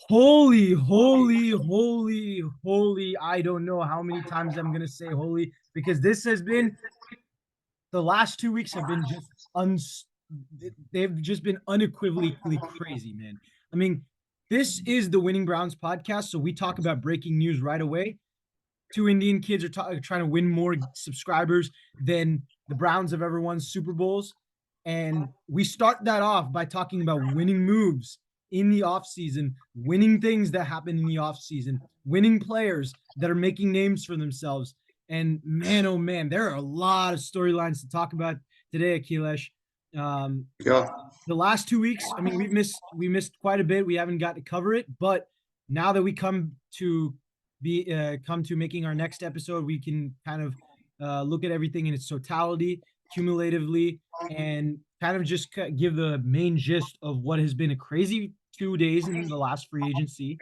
Holy, holy, holy, holy. I don't know how many times I'm going to say holy because this has been the last 2 weeks have been just they've just been unequivocally crazy, man. I mean, this is the Winning Browns podcast, so we talk about breaking news right away. Two Indian kids are trying to win more subscribers than the Browns have ever won Super Bowls. And we start that off by talking about winning moves in the offseason, winning things that happen in the offseason, winning players that are making names for themselves. And man, oh man, there are a lot of storylines to talk about today, Akilesh. Um, Yeah. the last 2 weeks, I mean, we missed quite a bit. We haven't got to cover it, but now that we come to making our next episode, we can kind of look at everything in its totality, cumulatively, and kind of just give the main gist of what has been a crazy 2 days in the last free agency,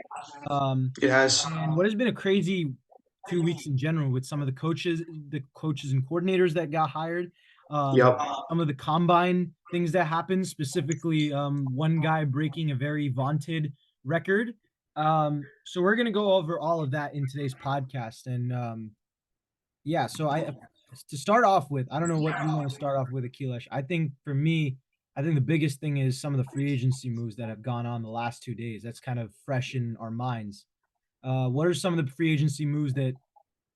It has. and what has been a crazy 2 weeks in general with some of the coaches and coordinators that got hired, um, Yep. some of the combine things that happened, specifically one guy breaking a very vaunted record. So we're gonna go over all of that in today's podcast, and yeah. So I to start off with, I don't know what you want to start off with, Akilesh. I think for me, I think the biggest thing is some of the free agency moves that have gone on the last 2 days. That's kind of fresh in our minds. What are some of the free agency moves that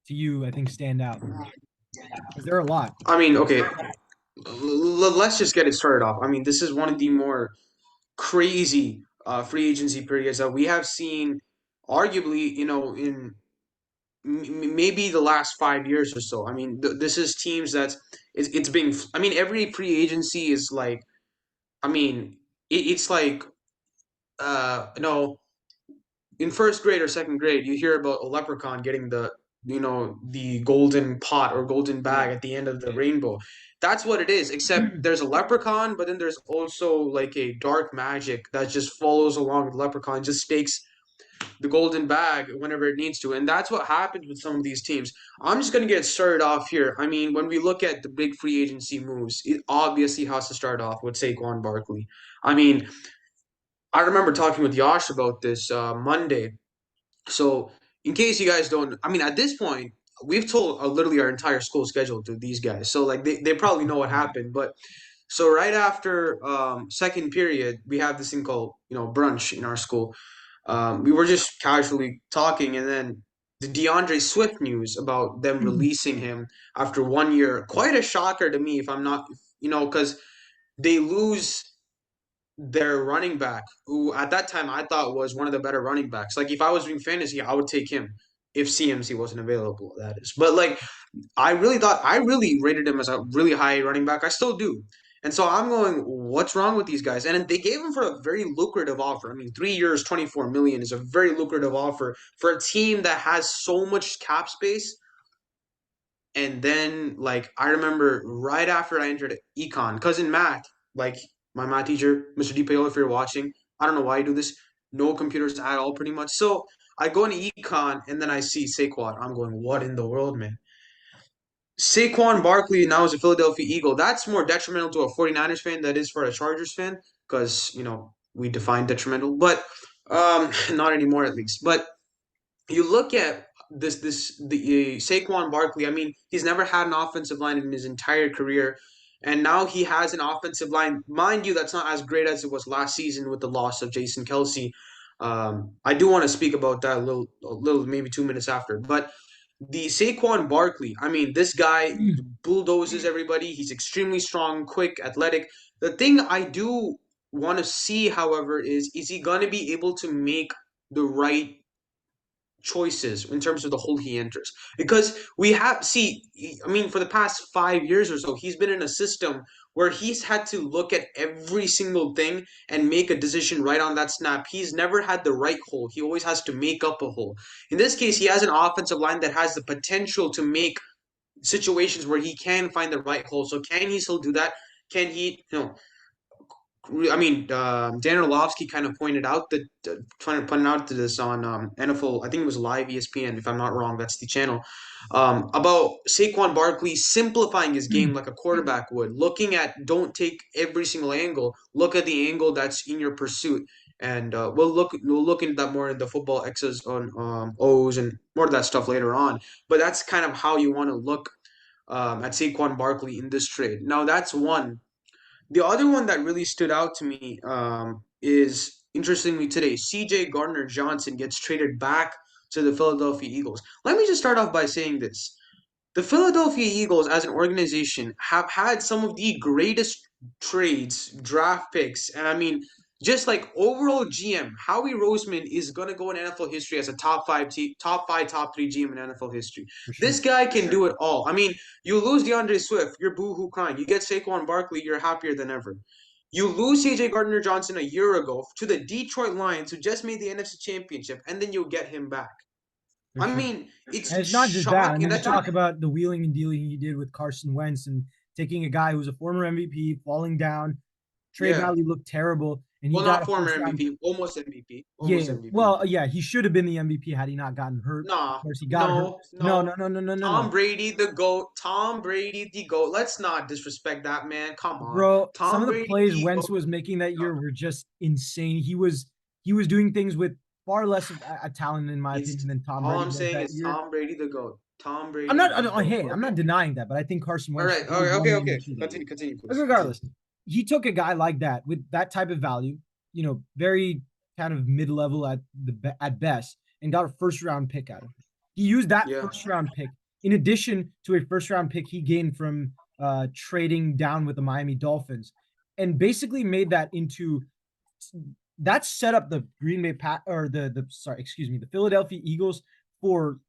to you I think stand out? Because there are a lot. I mean, okay, let's just get it started off. I mean, this is one of the more crazy free agency periods that we have seen, arguably, in maybe the last 5 years or so. I mean, this is teams that it's being. I mean, every free agency is like. I mean, it's like no, in first grade or second grade, you hear about a leprechaun getting the golden pot or golden bag Yeah. at the end of the rainbow. That's what it is, except there's a leprechaun, but then there's also like a dark magic that just follows along with the leprechaun, just takes the golden bag whenever it needs to. And that's what happens with some of these teams. I'm just going to get started off here. I mean, when we look at the big free agency moves, it obviously has to start off with Saquon Barkley. I mean, I remember talking with Yash about this Monday. So, in case you guys don't, I mean, at this point, we've told literally our entire school schedule to these guys. So, like, they probably know what happened. But so, right after second period, we have this thing called, brunch in our school. We were just casually talking, and then the DeAndre Swift news about them releasing him after 1 year, quite a shocker to me, if I'm not, because they lose their running back, who at that time I thought was one of the better running backs. Like if I was doing fantasy, I would take him if CMC wasn't available. That is, but like I really rated him as a really high running back. I still do. And so I'm going, what's wrong with these guys? And they gave him for a very lucrative offer. I mean, 3 years, 24 million is a very lucrative offer for a team that has so much cap space. And then, like, I remember right after I entered econ, cousin Matt, like my math teacher, Mr. DePaola, if you're watching, I don't know why you do this. No computers at all, pretty much. So I go into econ, and then I see Saquon. I'm going, what in the world, man? Saquon Barkley now is a Philadelphia Eagle. That's more detrimental to a 49ers fan than it is for a Chargers fan because, we define detrimental, but not anymore at least. But you look at the Saquon Barkley. I mean, he's never had an offensive line in his entire career, and now he has an offensive line. Mind you, that's not as great as it was last season with the loss of Jason Kelsey. I do want to speak about that a little, maybe 2 minutes after. But the Saquon Barkley, I mean, this guy bulldozes everybody. He's extremely strong, quick, athletic. The thing I do want to see, however, is he going to be able to make the right choices in terms of the hole he enters because we have see I mean for the past 5 years or so he's been in a system where he's had to look at every single thing and make a decision right on that snap. He's never had the right hole. He always has to make up a hole. In this case, he has an offensive line that has the potential to make situations where he can find the right hole. So can he still do that? Can he, I mean, Dan Orlovsky kind of pointed out to this on NFL. I think it was Live ESPN, if I'm not wrong. That's the channel about Saquon Barkley simplifying his game like a quarterback would. Looking at, don't take every single angle. Look at the angle that's in your pursuit. and we'll look into that more in the football X's on O's and more of that stuff later on. But that's kind of how you want to look at Saquon Barkley in this trade. Now that's one. The other one that really stood out to me is interestingly today, C.J. Gardner Johnson gets traded back to the Philadelphia Eagles. Let me just start off by saying this. The Philadelphia Eagles, as an organization, have had some of the greatest trades, draft picks, and I mean, just like overall GM, Howie Roseman is gonna go in NFL history as a top three GM in NFL history. for sure. This guy can do it all. I mean, you lose DeAndre Swift, you're boohoo crying. You get Saquon Barkley, you're happier than ever. You lose CJ Gardner Johnson a year ago to the Detroit Lions, who just made the NFC Championship, and then you get him back. For I sure. mean, it's And it's not just that. I shocking. mean, you That's talk about the wheeling and dealing he did with Carson Wentz and taking a guy who's a former MVP, falling down, trade yeah. value looked terrible, and he Well, got not a former first round. MVP, almost MVP, almost Yeah, MVP. well, yeah, he should have been the MVP had he not gotten hurt. Of Nah, course, he got hurt. no, No, no. no, no, no, no, no, Tom no. Brady, the GOAT. Tom Brady, the GOAT. Let's not disrespect that man. Come on. Bro, some Tom of the Brady, plays the Wentz GOAT. was making that year were just insane. He was doing things with far less of a talent, in my He's opinion, than Tom all Brady I'm was saying that is year. Tom Brady, the GOAT. Tom I'm Brady, not. the GOAT. Hey, I'm not Okay. denying that, but I think Carson All Wentz right. would Okay. have won Okay. the Okay. MVP that year. Continue, But please. Continue. regardless, he took a guy like that with that type of value, very kind of mid-level at best, and got a first-round pick out of it. He used that Yeah. first-round pick in addition to a first-round pick he gained from trading down with the Miami Dolphins, and basically made that into that set up the Green Bay Pat or the sorry, excuse me, the Philadelphia Eagles for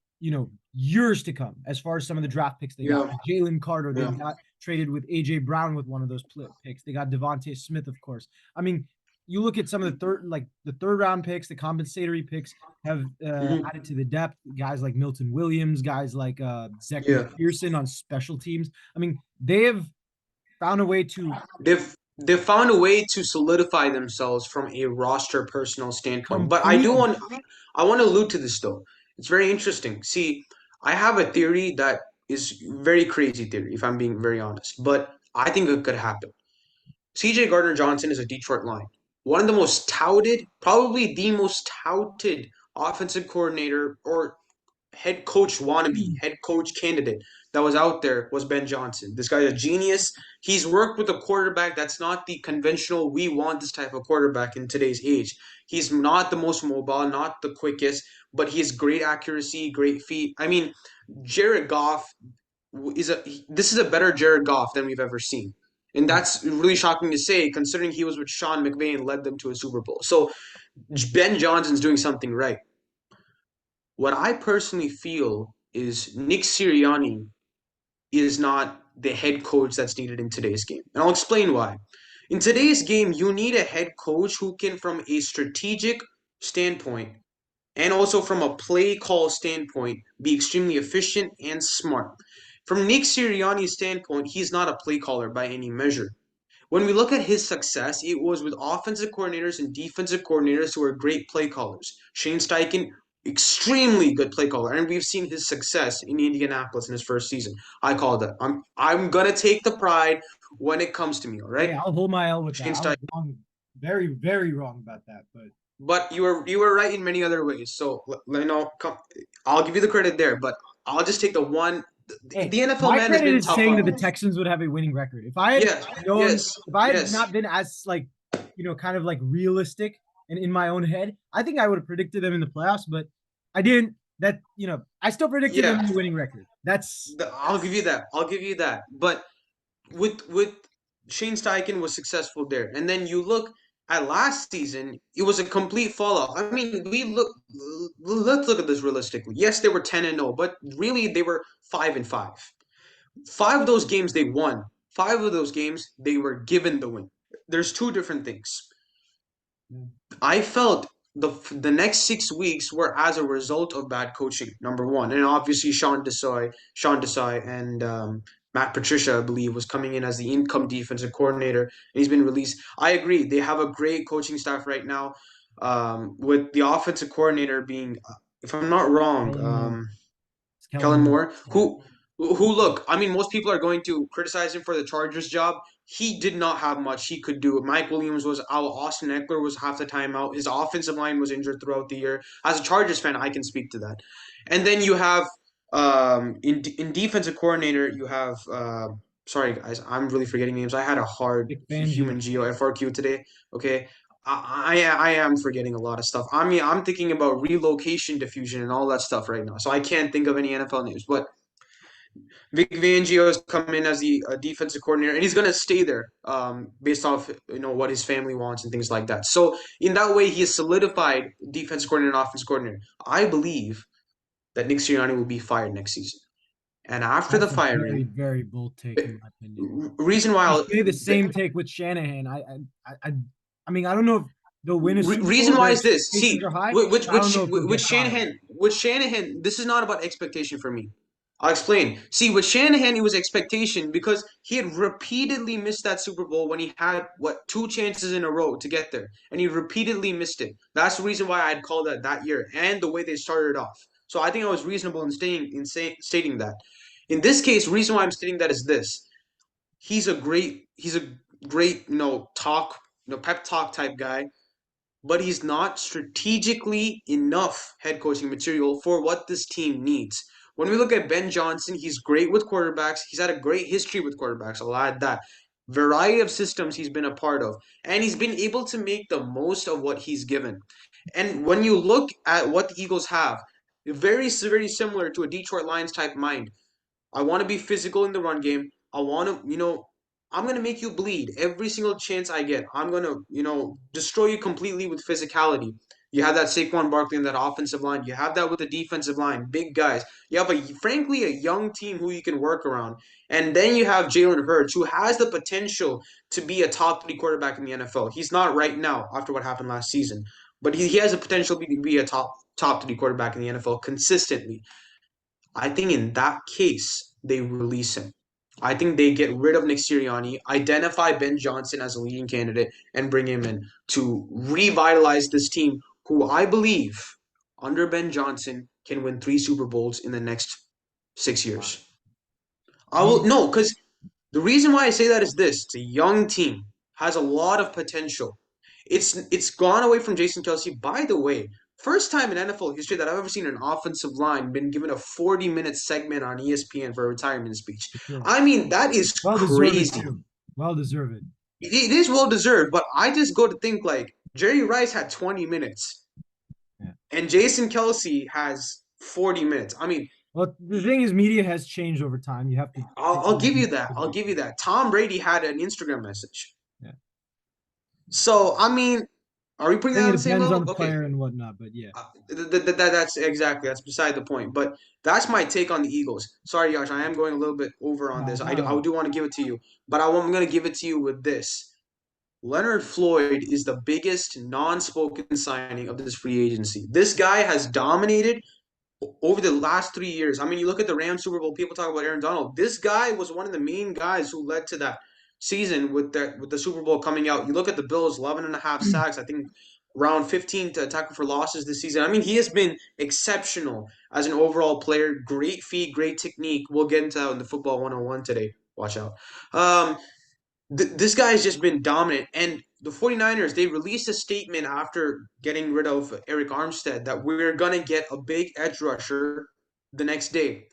years to come. As far as some of the draft picks they got, Yeah. Jalen Carter, they Yeah. got traded with AJ Brown with one of those picks. They got Devontae Smith, of course. I mean, you look at some of the third round picks, the compensatory picks have Hmm. added to the depth. Guys like Milton Williams, guys like Zach Yeah. McPherson on special teams. I mean, they have found a way to They've found a way to solidify themselves from a roster personal standpoint. But completely. I want to allude to this though. It's very interesting. See, I have a theory that is very crazy theory, if I'm being very honest, but I think it could happen. CJ Gardner Johnson is a Detroit Lion. One of the most touted, probably the most touted offensive coordinator or head coach wannabe, head coach candidate that was out there was Ben Johnson. This guy's a genius. He's worked with a quarterback that's not the conventional, we want this type of quarterback in today's age. He's not the most mobile, not the quickest, but he has great accuracy, great feet. I mean, Jared Goff this is a better Jared Goff than we've ever seen. And that's really shocking to say, considering he was with Sean McVay and led them to a Super Bowl. So Ben Johnson's doing something right. What I personally feel is Nick Sirianni is not the head coach that's needed in today's game. And I'll explain why. In today's game, you need a head coach who can, from a strategic standpoint and also from a play call standpoint, be extremely efficient and smart. From Nick Sirianni's standpoint, he's not a play caller by any measure. When we look at his success, it was with offensive coordinators and defensive coordinators who are great play callers. Shane Steichen, extremely good play caller, and we've seen his success in Indianapolis in his first season. I call that. I'm gonna take the pride when it comes to me. All Hey, right, I'll hold my L with that. Shane I was Steichen. wrong, very, very wrong about that. But But you were right in many other ways. So I'll give you the credit there. But I'll just take the one. hey, The NFL my man has credit been is tough saying that on the me. Texans would have a winning record. If I had Yeah. known, Yes. if I had Yes. not been as kind of like realistic and in my own head, I think I would have predicted them in the playoffs. But I didn't. I still predicted them Yeah. in the winning record. That's I'll give you that. I'll give you that. But with Shane Steichen was successful there, and then you look at last season, it was a complete fall off. I mean, let's look at this realistically. Yes, they were 10-0, but really they were 5-5. Five of those games they won. Five of those games they were given the win. There's two different things. I felt the next 6 weeks were as a result of bad coaching. Number one, and obviously Sean Desai, and Matt Patricia, I believe, was coming in as the income defensive coordinator, and he's been released. I agree; they have a great coaching staff right now, with the offensive coordinator being, if I'm not wrong, Kellen Moore. It's Kellen Kellen Moore. Moore, Yeah. who look. I mean, most people are going to criticize him for the Chargers job. he did not have much he could do. Mike Williams was out. Austin Eckler was half the time out. His offensive line was injured throughout the year. As a Chargers fan, I can speak to that. And then you have in defensive coordinator, you have sorry guys, I'm really forgetting names. I had a hard Vic human Fangio. geo FRQ today. Okay, I am forgetting a lot of stuff. I mean, I'm thinking about relocation diffusion and all that stuff right now, so I can't think of any NFL names. But Vic Fangio has come in as the defensive coordinator, and he's going to stay there based off what his family wants and things like that. So in that way, he has solidified defensive coordinator and offensive coordinator. I believe that Nick Sirianni will be fired next season, and after the That's a very, firing, very bold take in my opinion. reason why You I'll, say the same take with Shanahan. I mean, I don't know if they'll win a Super reason Bowl. why Their is this? See, expectations are high, which but I don't which know if they'll with get fired. Shanahan, this is not about expectation for me. I'll explain. See, with Shanahan, it was expectation because he had repeatedly missed that Super Bowl when he had two chances in a row to get there, and he repeatedly missed it. That's the reason why I'd call that year and the way they started off. So I think I was reasonable in stating that. In this case, reason why I'm stating that is this: he's a great talk pep talk type guy, but he's not strategically enough head coaching material for what this team needs. When we look at Ben Johnson, he's great with quarterbacks. He's had a great history with quarterbacks. I'll add that. Variety of systems he's been a part of, and he's been able to make the most of what he's given. And when you look at what the Eagles have, very similar to a Detroit Lions type mind. I want to be physical in the run game. I want to, I'm going to make you bleed every single chance I get. I'm going to, destroy you completely with physicality. You have that Saquon Barkley in that offensive line. You have that with the defensive line, big guys. You have frankly, a young team who you can work around. And then you have Jalen Hurts, who has the potential to be a top 3 quarterback in the NFL. He's not right now after what happened last season, but he has the potential to be a top 3 quarterback in the NFL consistently. I think in that case, they release him. I think they get rid of Nick Sirianni, identify Ben Johnson as a leading candidate, and bring him in to revitalize this team, who I believe, under Ben Johnson, can win 3 Super Bowls in the next 6 years. I I will mean, no, because the reason why I say that is this: it's a young team, has a lot of potential. It's gone away from Jason Kelsey. By the way, first time in NFL history that I've ever seen an offensive line been given a 40-minute segment on ESPN for a retirement speech. for sure. I mean, that is Well deserved crazy. too. Well deserved. It is well deserved, but I just go to think like Jerry Rice had 20 minutes Yeah. and Jason Kelsey has 40 minutes. I mean, Well, the thing is, media has changed over time. You have to take I'll that give into you that. I'll give you consideration. that. Tom Brady had an Instagram message. Yeah. So, I mean, are we putting I that think on it the same depends on level? the Okay. player and whatnot, but yeah. That's exactly that's beside the point. But that's my take on the Eagles. Sorry, Yash, I am going a little bit over on No, this. not at I all. do want to give it to you, but I'm going to give it to you with this. Leonard Floyd is the biggest non-spoken signing of this free agency. This guy has dominated over the last 3 years. I mean, you look at the Rams Super Bowl, people talk about Aaron Donald. This guy was one of the main guys who led to that season with the Super Bowl coming out. You look at the Bills, 11 and a half sacks, I think around 15 to tackle for losses this season. I mean, he has been exceptional as an overall player. Great feet, great technique. We'll get into that in the football 101 today. Watch out. Um, this guy has just been dominant. And the 49ers, they released a statement after getting rid of Eric Armstead that we're going to get a big edge rusher the next day.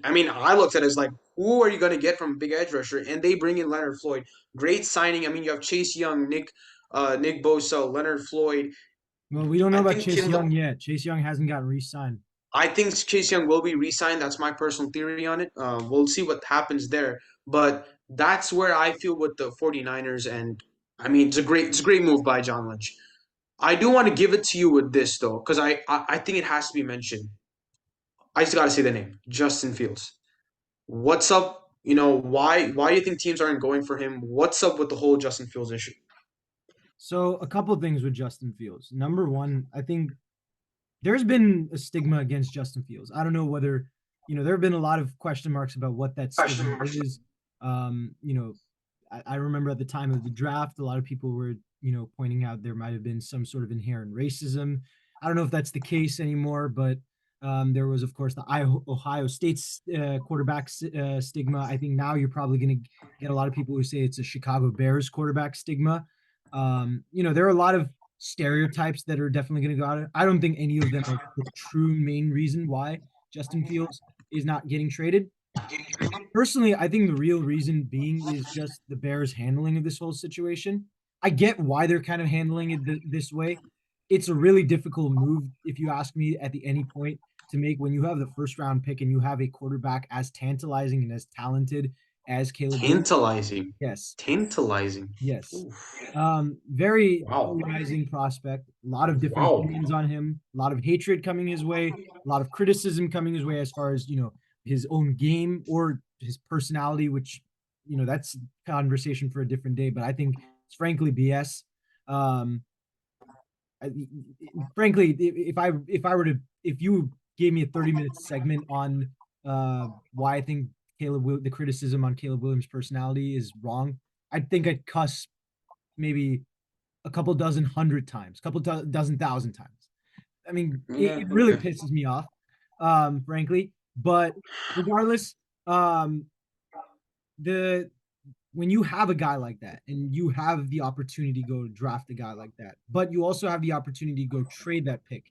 I mean, I looked at it as like, who are you going to get from a big edge rusher? And they bring in Leonard Floyd. Great signing. I mean, you have Chase Young, Nick Bosa, Leonard Floyd. Well, we don't know I about think Chase Young yet. Chase Young hasn't gotten re-signed. I think Chase Young will be re-signed. That's my personal theory on it. We'll see what happens there. But that's where I feel with the 49ers. And I mean, it's a great move by John Lynch. I do want to give it to you with this though, because I think it has to be mentioned. I just gotta say the name, Justin Fields. What's up? Why do you think teams aren't going for him? What's up with the whole Justin Fields issue? So a couple of things with Justin Fields. Number one, I think there's been a stigma against Justin Fields. I don't know whether, there have been a lot of question marks about what that stigma is. I remember at the time of the draft, a lot of people were, pointing out there might have been some sort of inherent racism. I don't know if that's the case anymore, but There was, of course, the Ohio State's quarterback stigma. I think now you're probably going to get a lot of people who say it's a Chicago Bears quarterback stigma. There are a lot of stereotypes that are definitely going to go out. I don't think any of them are the true main reason why Justin Fields is not getting traded. Personally, I think the real reason being is just the Bears' handling of this whole situation. I get why they're kind of handling it this way. It's a really difficult move, if you ask me, at any point to make when you have the first round pick and you have a quarterback as tantalizing and as talented as Caleb Williams. Tantalizing. Yes, Tantalizing. yes. Oof. Very Wow. polarizing prospect. A lot of different Wow. opinions on him. A lot of hatred coming his way. A lot of criticism coming his way as far as his own game or his personality, which that's a conversation for a different day. But I think it's frankly BS. Um, I, Frankly, if you gave me a 30-minute segment on why I think the criticism on Caleb Williams' personality is wrong, I think I'd cuss maybe a couple dozen hundred times, a couple dozen thousand times. I mean, Yeah. it really Okay. pisses me off, frankly. But regardless, um, the when you have a guy like that and you have the opportunity to go draft a guy like that, but you also have the opportunity to go trade that pick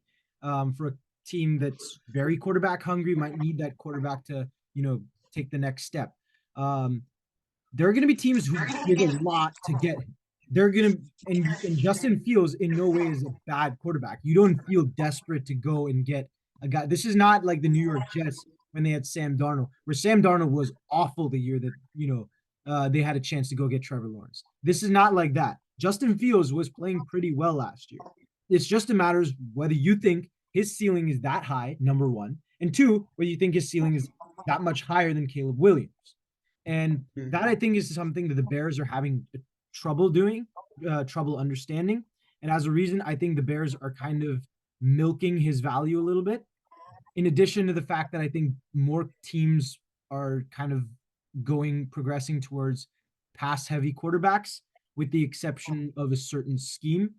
for a team that's very quarterback hungry, might need that quarterback to, take the next step. Um, there are going to be teams who give a lot to get him. They're going to, and Justin Fields in no way is a bad quarterback. You don't feel desperate to go and get a guy. This is not like the New York Jets when they had Sam Darnold, where Sam Darnold was awful the year that, they had a chance to go get Trevor Lawrence. This is not like that. Justin Fields was playing pretty well last year. It's just a matter of whether you think his ceiling is that high, number one, and two, whether you think his ceiling is that much higher than Caleb Williams. And that I think is something that the Bears are having trouble doing, trouble understanding. And as a reason, I think the Bears are kind of milking his value a little bit. In addition to the fact that I think more teams are kind of progressing towards pass heavy quarterbacks, with the exception of a certain scheme.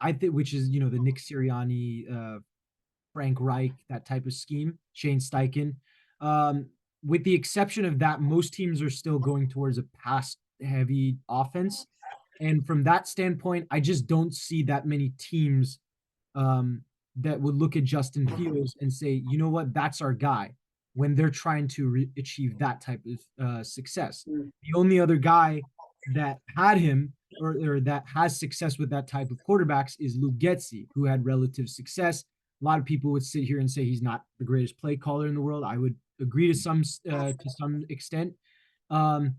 I think, which is, the Nick Sirianni, Frank Reich, that type of scheme, Shane Steichen. With the exception of that, most teams are still going towards a pass heavy offense. And from that standpoint, I just don't see that many teams that would look at Justin Fields and say, you know what, that's our guy when they're trying to achieve that type of success. The only other guy that had him or that has success with that type of quarterbacks is Luke Getsy, who had relative success. A lot of people would sit here and say he's not the greatest play caller in the world. I would agree to some extent. Um,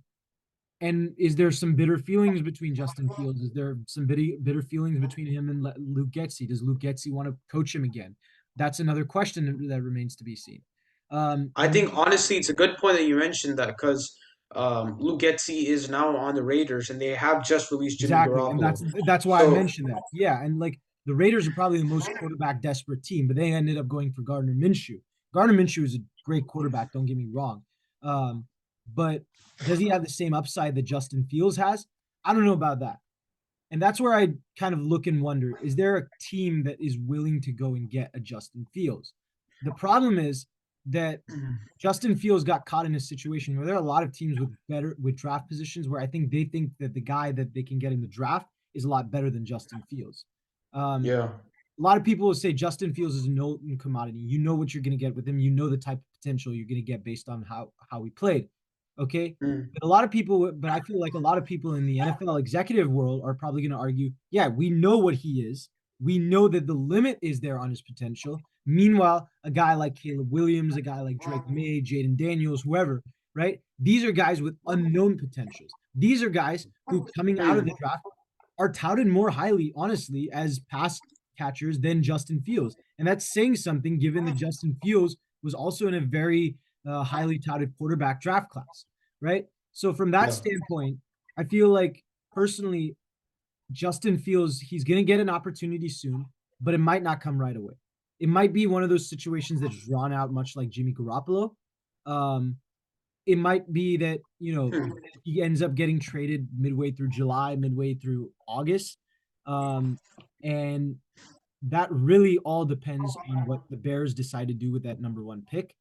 and is there some bitter feelings between Justin Fields? Is there some bitter feelings between him and Luke Getsy? Does Luke Getsy want to coach him again? That's another question that remains to be seen. I think honestly, it's a good point that you mentioned that because Luke Getsy is now on the Raiders and they have just released Jimmy Exactly, and Garoppolo. that's why I So mentioned that. Yeah, and like the Raiders are probably the most quarterback desperate team, but they ended up going for Gardner Minshew. Gardner Minshew is a great quarterback. Don't get me wrong, but does he have the same upside that Justin Fields has? I don't know about that. And that's where I kind of look and wonder, is there a team that is willing to go and get a Justin Fields? The problem is that Justin Fields got caught in a situation where there are a lot of teams with draft positions where I think they think that the guy that they can get in the draft is a lot better than Justin Fields. yeah. A lot of people will say Justin Fields is a known commodity. You know what you're going to get with him. You know the type of potential you're going to get based on how he played. Okay. Mm. But I feel like a lot of people in the NFL executive world are probably going to argue, yeah, we know what he is. We know that the limit is there on his potential. Meanwhile, a guy like Caleb Williams, a guy like Drake May, Jaden Daniels, whoever, right? These are guys with unknown potentials. These are guys who, coming out of the Mm. draft, are touted more highly, honestly, as pass catchers than Justin Fields. And that's saying something given that Justin Fields was also in a very highly touted quarterback draft class, right? So from that Yeah. standpoint, I feel like personally, Justin Fields, he's going to get an opportunity soon, but it might not come right away. It might be one of those situations that's drawn out, much like Jimmy Garoppolo. Um, it might be that, Hmm. he ends up getting traded midway through July, midway through August. And that really all depends on what the Bears decide to do with that number one pick,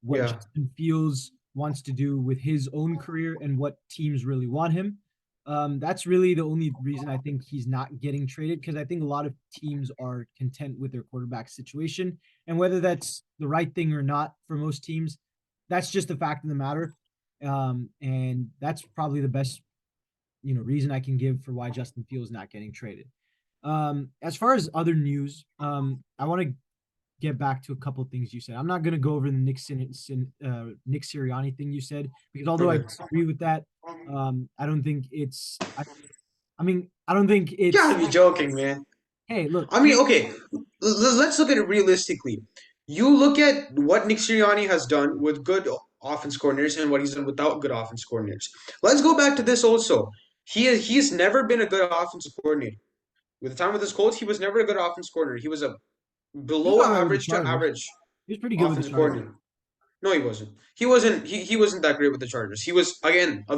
what Yeah. Justin Fields wants to do with his own career, and what teams really want him. That's really the only reason I think he's not getting traded, because I think a lot of teams are content with their quarterback situation. And whether that's the right thing or not for most teams, that's just the fact of the matter. And that's probably the best, reason I can give for why Justin Fields not getting traded. As far as other news, I want to get back to a couple of things you said. I'm not going to go over the Nick Sirianni thing you said, because although I Okay. disagree with that, I don't think it's. I mean, I don't think You it's. gotta be joking, man. Hey, look, I mean, okay, let's look at it realistically. You look at what Nick Sirianni has done with good offense coordinators and what he's done without good offense coordinators. Let's go back to this also. He's never been a good offensive coordinator. With the time with his Colts, he was never a good offense coordinator. He was a he was below all right with the average to Chargers. average He was pretty good with the offensive Chargers. coordinator. No, he wasn't. He wasn't that great with the Chargers. He was again a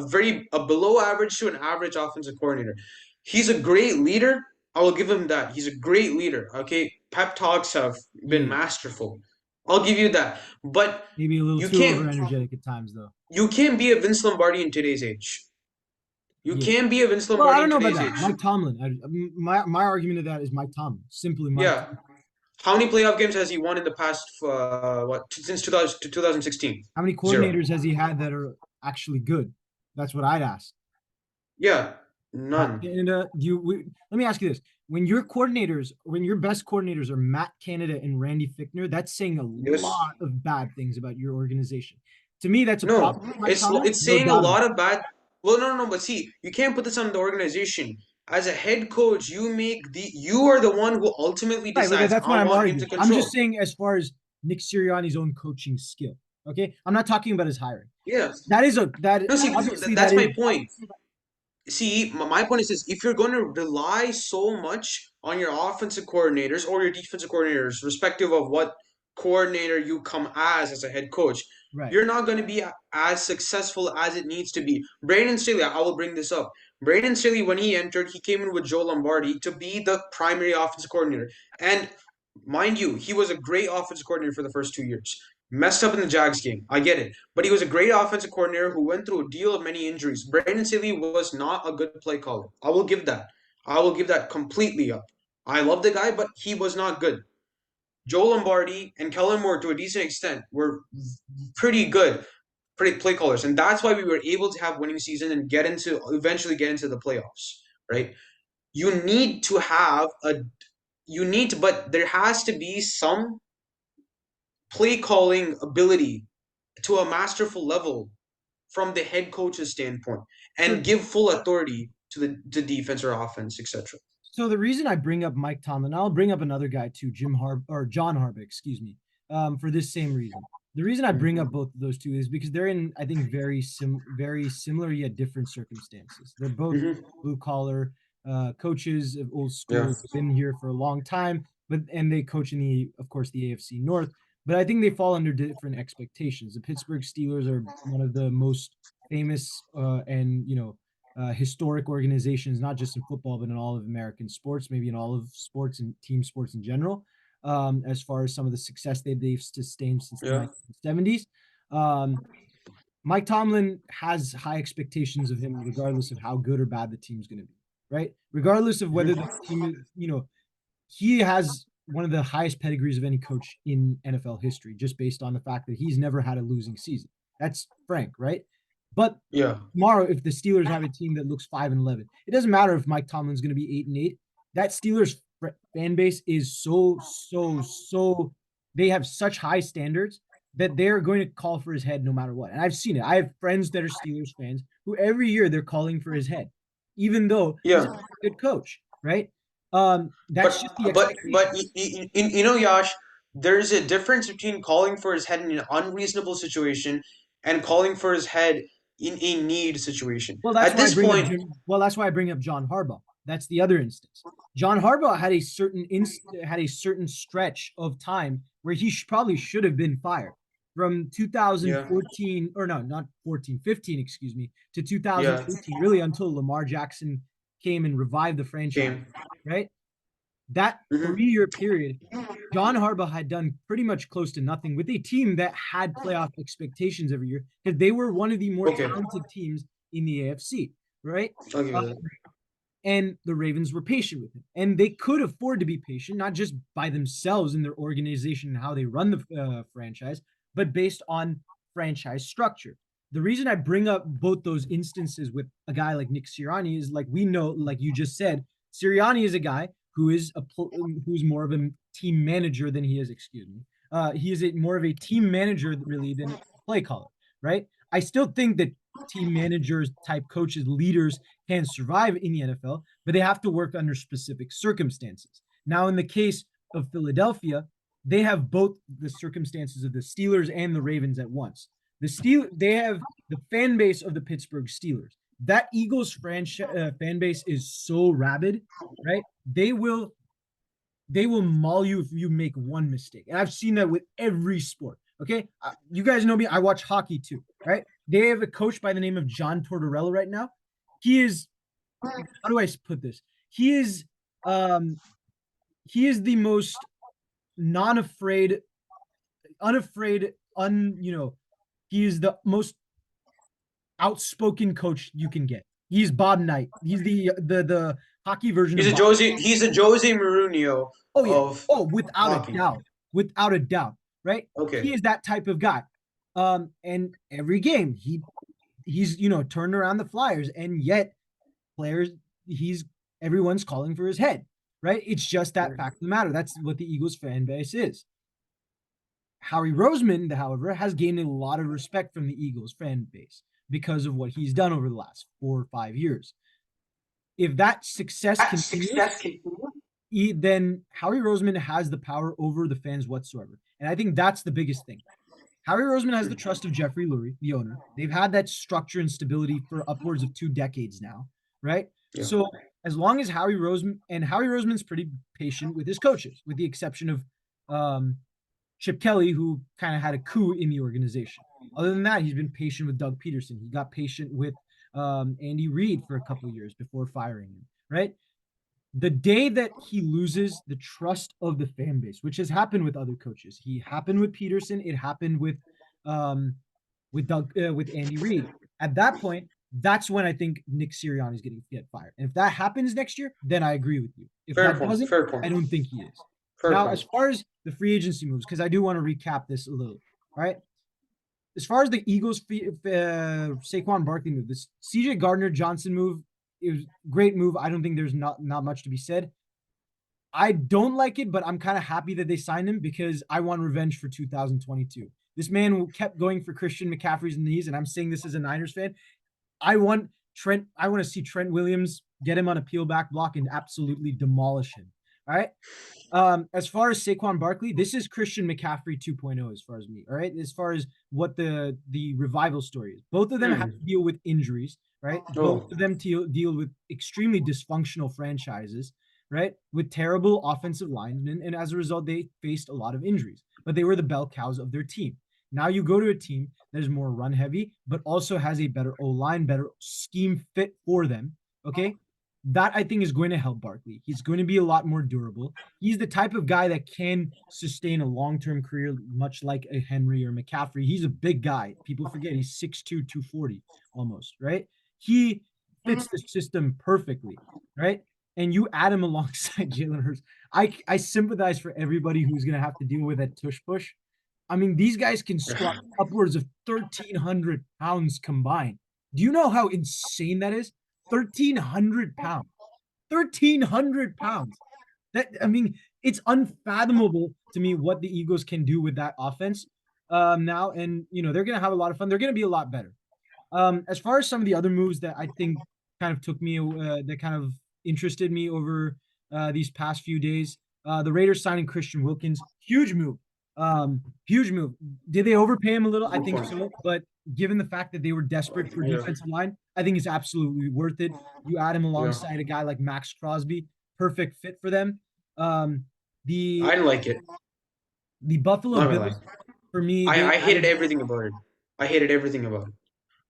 below average to an average offensive coordinator. He's a great leader. I will give him that. He's a great leader. Okay, pep talks have been Yeah, masterful. I'll give you that. But maybe a little you too over can't energetic at times, though. you can't be a Vince Lombardi in today's age. You Yeah. can't be a Vince Well, I Lombardi don't in know about today's that. age. Mike Tomlin. My argument to that is Mike Tomlin. Simply Mike. Yeah. How many playoff games has he won in the past? Since 2000 to 2016? How many Zero. coordinators has he had that are actually good? That's what I'd ask. Yeah, Matt none. Canada, let me ask you this. When your best coordinators are Matt Canada and Randy Fichtner, that's saying a Yes. lot of bad things about your organization. To me, that's a No, problem with Mike Tomlin, it's no saying a doubt about lot it. of bad. Well, no. But see, you can't put this on the organization. As a head coach, you are the one who ultimately Right, but decides. that's I what I'm want him to arguing. I'm just control. saying as far as Nick Sirianni's own coaching skill. Okay, I'm not talking about his hiring. Yeah. That No, see, obviously that that's is my point. See, my point is this: if you're going to rely so much on your offensive coordinators or your defensive coordinators, respective of what coordinator you come as a head coach, right. you're not going to be as successful as it needs to be. Brandon Staley, I will bring this up. Brandon Staley, when he entered, he came in with Joe Lombardi to be the primary offensive coordinator. And mind you, he was a great offensive coordinator for the first 2 years. Messed up in the Jags game. I get it. But he was a great offensive coordinator who went through a deal of many injuries. Brandon Staley was not a good play caller. I will give that. I will give that completely up. I love the guy, but he was not good. Joe Lombardi and Kellen Moore, to a decent extent, were pretty good, pretty play callers, and that's why we were able to have winning season and eventually get into the playoffs. Right? You need to have a but there has to be some play calling ability to a masterful level from the head coach's standpoint So and give full authority to the defense or offense, etc. So the reason I bring up Mike Tomlin, I'll bring up another guy too, John Harbaugh, excuse me, for this same reason. The reason I bring up both of those two is because they're in, I think, very similar yet different circumstances. They're both Mm-hmm. blue collar coaches of old Yeah. school, been here for a long time, and they coach in of course, the AFC North. But I think they fall under different expectations. The Pittsburgh Steelers are one of the most famous and historic organizations, not just in football, but in all of American sports, maybe in all of sports and team sports in general, as far as some of the success they've sustained since the Yeah. 1970s. Um, Mike Tomlin has high expectations of him, regardless of how good or bad the team's going to be, right? Regardless of whether the Mm-hmm. team is, he has one of the highest pedigrees of any coach in NFL history, just based on the fact that he's never had a losing season. That's frank, right? But Yeah. tomorrow, if the Steelers have a team that looks 5-11, it doesn't matter if Mike Tomlin's going to be 8-8. That Steelers fan base is so. They have such high standards that they're going to call for his head no matter what. And I've seen it. I have friends that are Steelers fans who every year they're calling for his head, even though he's a Yeah. good coach, right? That's But just the but expectation. Yash, there's a difference between calling for his head in an unreasonable situation and calling for his head in a need situation. Well, that's At why I this bring up point, Jim. Well, that's why I bring up John Harbaugh. That's the other instance. John Harbaugh had a certain stretch of time where he probably should have been fired from yeah, 2014, or no, not 14, 15, excuse me, to yeah, 2018, really until Lamar Jackson came and revived the franchise, came. right? That Hmm. 3-year period, John Harbaugh had done pretty much close to nothing with a team that had playoff expectations every year because they were one of the more Okay, talented teams in the AFC, right? I'll give Uh, you that. and the Ravens were patient with him. And they could afford to be patient, not just by themselves in their organization and how they run the franchise, but based on franchise structure. The reason I bring up both those instances with a guy like Nick Sirianni is like we know, like you just said, Sirianni is a guy who is who's more of a team manager than he is, excuse me. He is more of a team manager really than a play caller, right? I still think that team managers type coaches, leaders can survive in the NFL, but they have to work under specific circumstances. Now, in the case of Philadelphia, they have both the circumstances of the Steelers and the Ravens at once. They have the fan base of the Pittsburgh Steelers. That Eagles fan base is so rabid, right? They will maul you if you make one mistake. And I've seen that with every sport. Okay. You guys know me. I watch hockey too, right? They have a coach by the name of John Tortorella right now. He is, how do I put this? He is, um, he is the most non-afraid, unafraid, he is the most outspoken coach you can get. He's Bob Knight. He's the hockey version He's of a Bob. Jose. He's a Jose Mourinho Oh yeah. of Oh, without a hockey. doubt. Without a doubt. Right? Okay. He is that type of guy. And every game he's turned around the Flyers, and yet players he's everyone's calling for his head. Right? It's just that fact of the matter. That's what the Eagles fan base is. Howie Roseman, however, has gained a lot of respect from the Eagles fan base because of what he's done over the last 4 or 5 years. If that success That continues, success can. then Howie Roseman has the power over the fans whatsoever. And I think that's the biggest thing. Howie Roseman has the trust of Jeffrey Lurie, the owner. They've had that structure and stability for upwards of 2 decades now, right? Yeah. So as long as Howie Roseman's pretty patient with his coaches, with the exception of Chip Kelly, who kind of had a coup in the organization. Other than that, he's been patient with Doug Peterson. He got patient with Andy Reid for a couple of years before firing him, right? The day that he loses the trust of the fan base, which has happened with other coaches, he happened with Peterson, it happened with Andy Reid. At that point, that's when I think Nick Sirianni is getting get fired. And if that happens next year, then I agree with you. If Fair that point. doesn't, Fair I point. don't think he is. Fair Now, as point. far as the free agency moves, because I do want to recap this a little, all right? As far as the Eagles Saquon Barkley move, this CJ Gardner Johnson move, it was a great move. I don't think there's not much to be said. I don't like it, but I'm kind of happy that they signed him because I want revenge for 2022. This man kept going for Christian McCaffrey's knees, and I'm saying this as a Niners fan. I want to see Trent Williams get him on a peel back block and absolutely demolish him. All right. As far as Saquon Barkley, this is Christian McCaffrey 2.0 as far as me. All right. As far as what the revival story is, both of them have to deal with injuries, right? Both Oh, of them deal with extremely dysfunctional franchises, right? With terrible offensive linemen, and as a result, they faced a lot of injuries. But they were the bell cows of their team. Now you go to a team that is more run heavy, but also has a better O line, better scheme fit for them. Okay. That I think is going to help Barkley. He's going to be a lot more durable. He's the type of guy that can sustain a long-term career, much like a Henry or McCaffrey. He's a big guy. People forget he's 6'2", 240 almost, right? He fits the system perfectly, right? And you add him alongside Jalen Hurts. I sympathize for everybody who's going to have to deal with that tush push. I mean, these guys can squat upwards of 1,300 pounds combined. Do you know how insane that is? 1,300 pounds. 1,300 pounds. That I mean, it's unfathomable to me what the Eagles can do with that offense now, and they're going to have a lot of fun. They're going to be a lot better. As far as some of the other moves that I think kind of took me, that kind of interested me over these past few days, the Raiders signing Christian Wilkins, huge move. Huge move. Did they overpay him a little? I good think point. so, but given the fact that they were desperate for Yeah. defensive line, I think it's absolutely worth it. You add him Yeah. alongside a guy like Max Crosby, perfect fit for them. Um, I the didn't like it. the Buffalo Not gonna lie. Bills, for me, they I hated added. everything about it. I hated everything about it.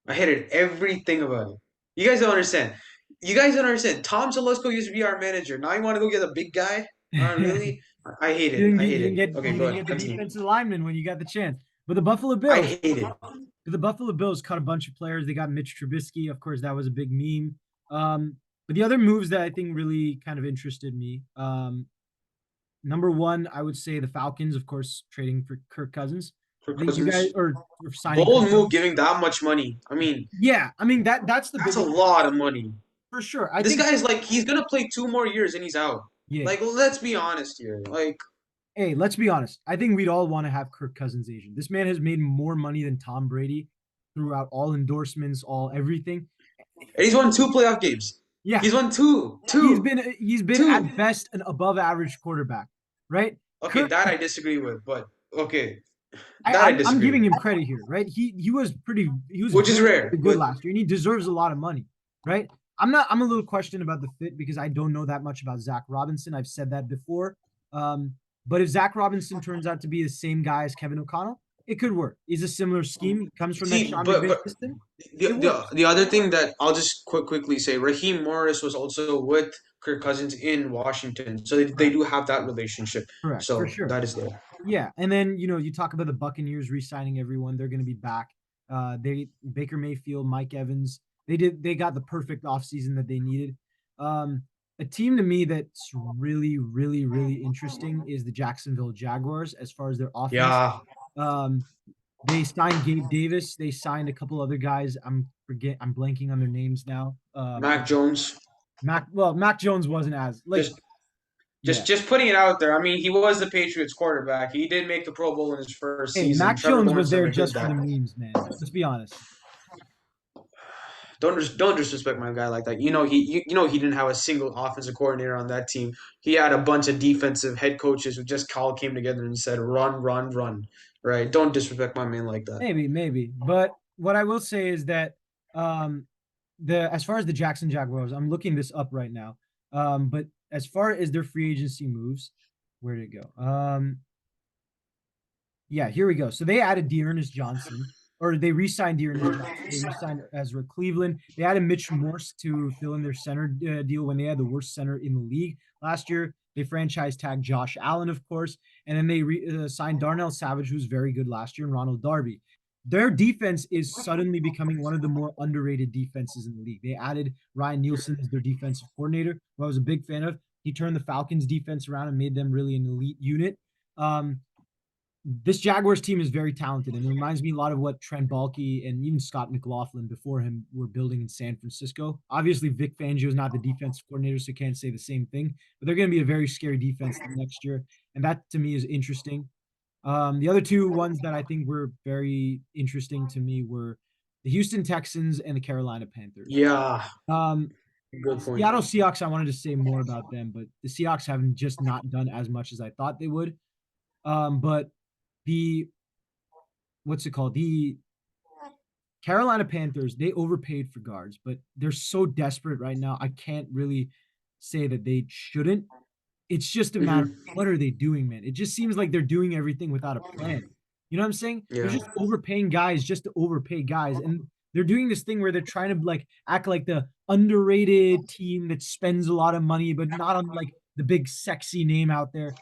I hated everything about it. You guys don't understand. You guys don't understand. Tom Zalesko used to be our manager. Now you want to go get a big guy? Really? I hate it. I hate it. Okay, You go didn't ahead. get the Continue. defensive lineman when you got the chance. But I hate it. The Buffalo Bills cut a bunch of players. They got Mitch Trubisky. Of course, that was a big meme. But the other moves that I think really kind of interested me, number one, I would say the Falcons, of course, trading for Kirk Cousins. Kirk I think you guys Cousins. or signing Kirk Bold move Cousins. giving that much money. I mean, Yeah, I mean that's the that's a biggest lot of money. for sure. I This think guy is like he's gonna play 2 more years and he's out. yeah. Like, let's be honest here. Like, Hey, let's be honest. I think we'd all want to have Kirk Cousins agent. This man has made more money than Tom Brady throughout all endorsements, all everything. and he's won 2 playoff games. Yeah, He's won two, two, he's been two. at best an above average quarterback, right? Okay, Kirk, that I disagree with, but okay, I, that I I'm disagree giving with, him credit here, right? He was which is very, rare. very good But last year, and he deserves a lot of money, right? I'm a little questioned about the fit because I don't know that much about Zach Robinson. I've said that before. But if Zach Robinson turns out to be the same guy as Kevin O'Connell, it could work. He's a similar scheme. He comes from that see, Sean but McVay but system. the It the works. the other thing that I'll just quickly say, Raheem Morris was also with Kirk Cousins in Washington, so they Correct. do have that relationship. Correct. For So sure. that is there. Yeah, and then you talk about the Buccaneers re-signing everyone; they're going to be back. They Baker Mayfield, Mike Evans, they got the perfect offseason that they needed. Um, a team to me that's really, really, really interesting is the Jacksonville Jaguars as far as their offense. Yeah, Um, they signed Gabe Davis. They signed a couple other guys. I'm blanking on their names now. Mac Jones. Mac Jones wasn't as like Just yeah. just putting it out there. I mean, he was the Patriots quarterback. He did make the Pro Bowl in his first Hey, season. Mac Trevor Jones was Lawrence there never did just for that. the memes, man. Let's be honest. Don't disrespect my guy like that. He didn't have a single offensive coordinator on that team. He had a bunch of defensive head coaches who just all came together and said run, run, run. Right? Don't disrespect my man like that. Maybe. But what I will say is that um the as far as the Jackson Jaguars, I'm looking this up right now. But as far as their free agency moves, where did it go? Yeah, here we go. So they added Dearness Johnson, or they re-signed Dearness Johnson. They re-signed Ezra Cleveland. They added Mitch Morse to fill in their center deal when they had the worst center in the league last year. They franchise tagged Josh Allen, of course, and then they signed Darnell Savage, who's very good last year, and Ronald Darby. Their defense is suddenly becoming one of the more underrated defenses in the league. They added Ryan Nielsen as their defensive coordinator, who I was a big fan of. He turned the Falcons defense around and made them really an elite unit. Um, this Jaguars team is very talented, and it reminds me a lot of what Trent Baalke and even Scott McLaughlin before him were building in San Francisco. Obviously, Vic Fangio is not the defensive coordinator, so can't say the same thing. But they're going to be a very scary defense next year, and that to me is interesting. The other two ones that I think were very interesting to me were the Houston Texans and the Carolina Panthers. Yeah, Um, good point. Seattle Seahawks, I wanted to say more about them, but the Seahawks haven't just not done as much as I thought they would. But the what's it called? The Carolina Panthers, they overpaid for guards, but they're so desperate right now. I can't really say that they shouldn't. It's just a matter of Hmm. what are they doing, man? It just seems like they're doing everything without a plan. You know what I'm saying? They're Yeah, just overpaying guys just to overpay guys. And they're doing this thing where they're trying to like act like the underrated team that spends a lot of money, but not on like the big sexy name out there.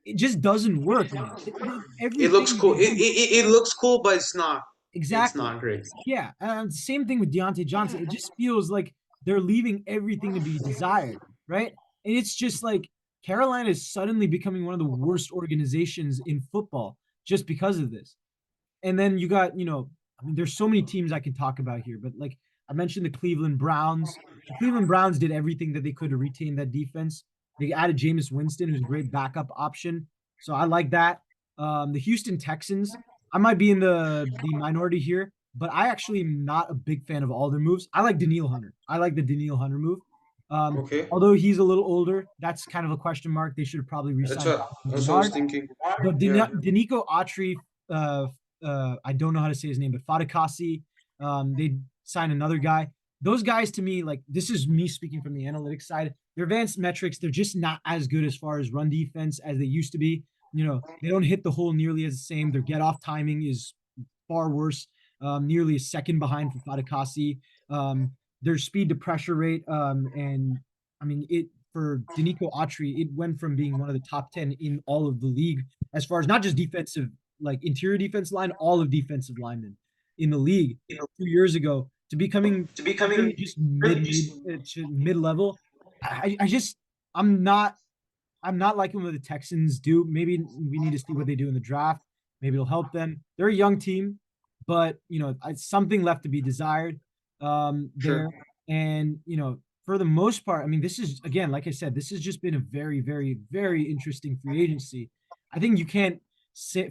It just doesn't work, man. it looks Everything cool. they It, do it, it looks cool, but it's not. It's exactly. not great. Yeah, same thing with Deontay Johnson. It just feels like they're leaving everything to be desired, right? And it's just like Carolina is suddenly becoming one of the worst organizations in football just because of this. And then you got, I mean, there's so many teams I can talk about here, but like I mentioned the Cleveland Browns. The Cleveland Browns did everything that they could to retain that defense. They added Jameis Winston, who's a great backup option. So I like that. The Houston Texans, I might be in the minority here, but I actually am not a big fan of all their moves. I like Daniil Hunter. I like the Daniil Hunter move. Okay, Although he's a little older, that's kind of a question mark. They should have probably that's re-signed what that's what I was Bernard. thinking. But Yeah, Danico Autry, uh, I don't know how to say his name, but Fadakasi, they signed another guy. Those guys to me, like this is me speaking from the analytics side. Their advanced metrics, they're just not as good as far as run defense as they used to be. They don't hit the hole nearly as the same. Their get off timing is far worse, nearly a second behind for Fadakasi. Their speed to pressure rate, and I mean for Danico Autry, it went from being one of the top 10 in all of the league as far as not just defensive, like interior defense line, all of defensive linemen in the league 2 years ago to becoming really just mid level. I just I'm not I'm not liking what the Texans do. Maybe we need to see what they do in the draft. Maybe it'll help them. They're a young team, but something left to be desired Sure. there. And for the most part, I mean, this is again, like I said, this has just been a very, very, very interesting free agency. I think you can't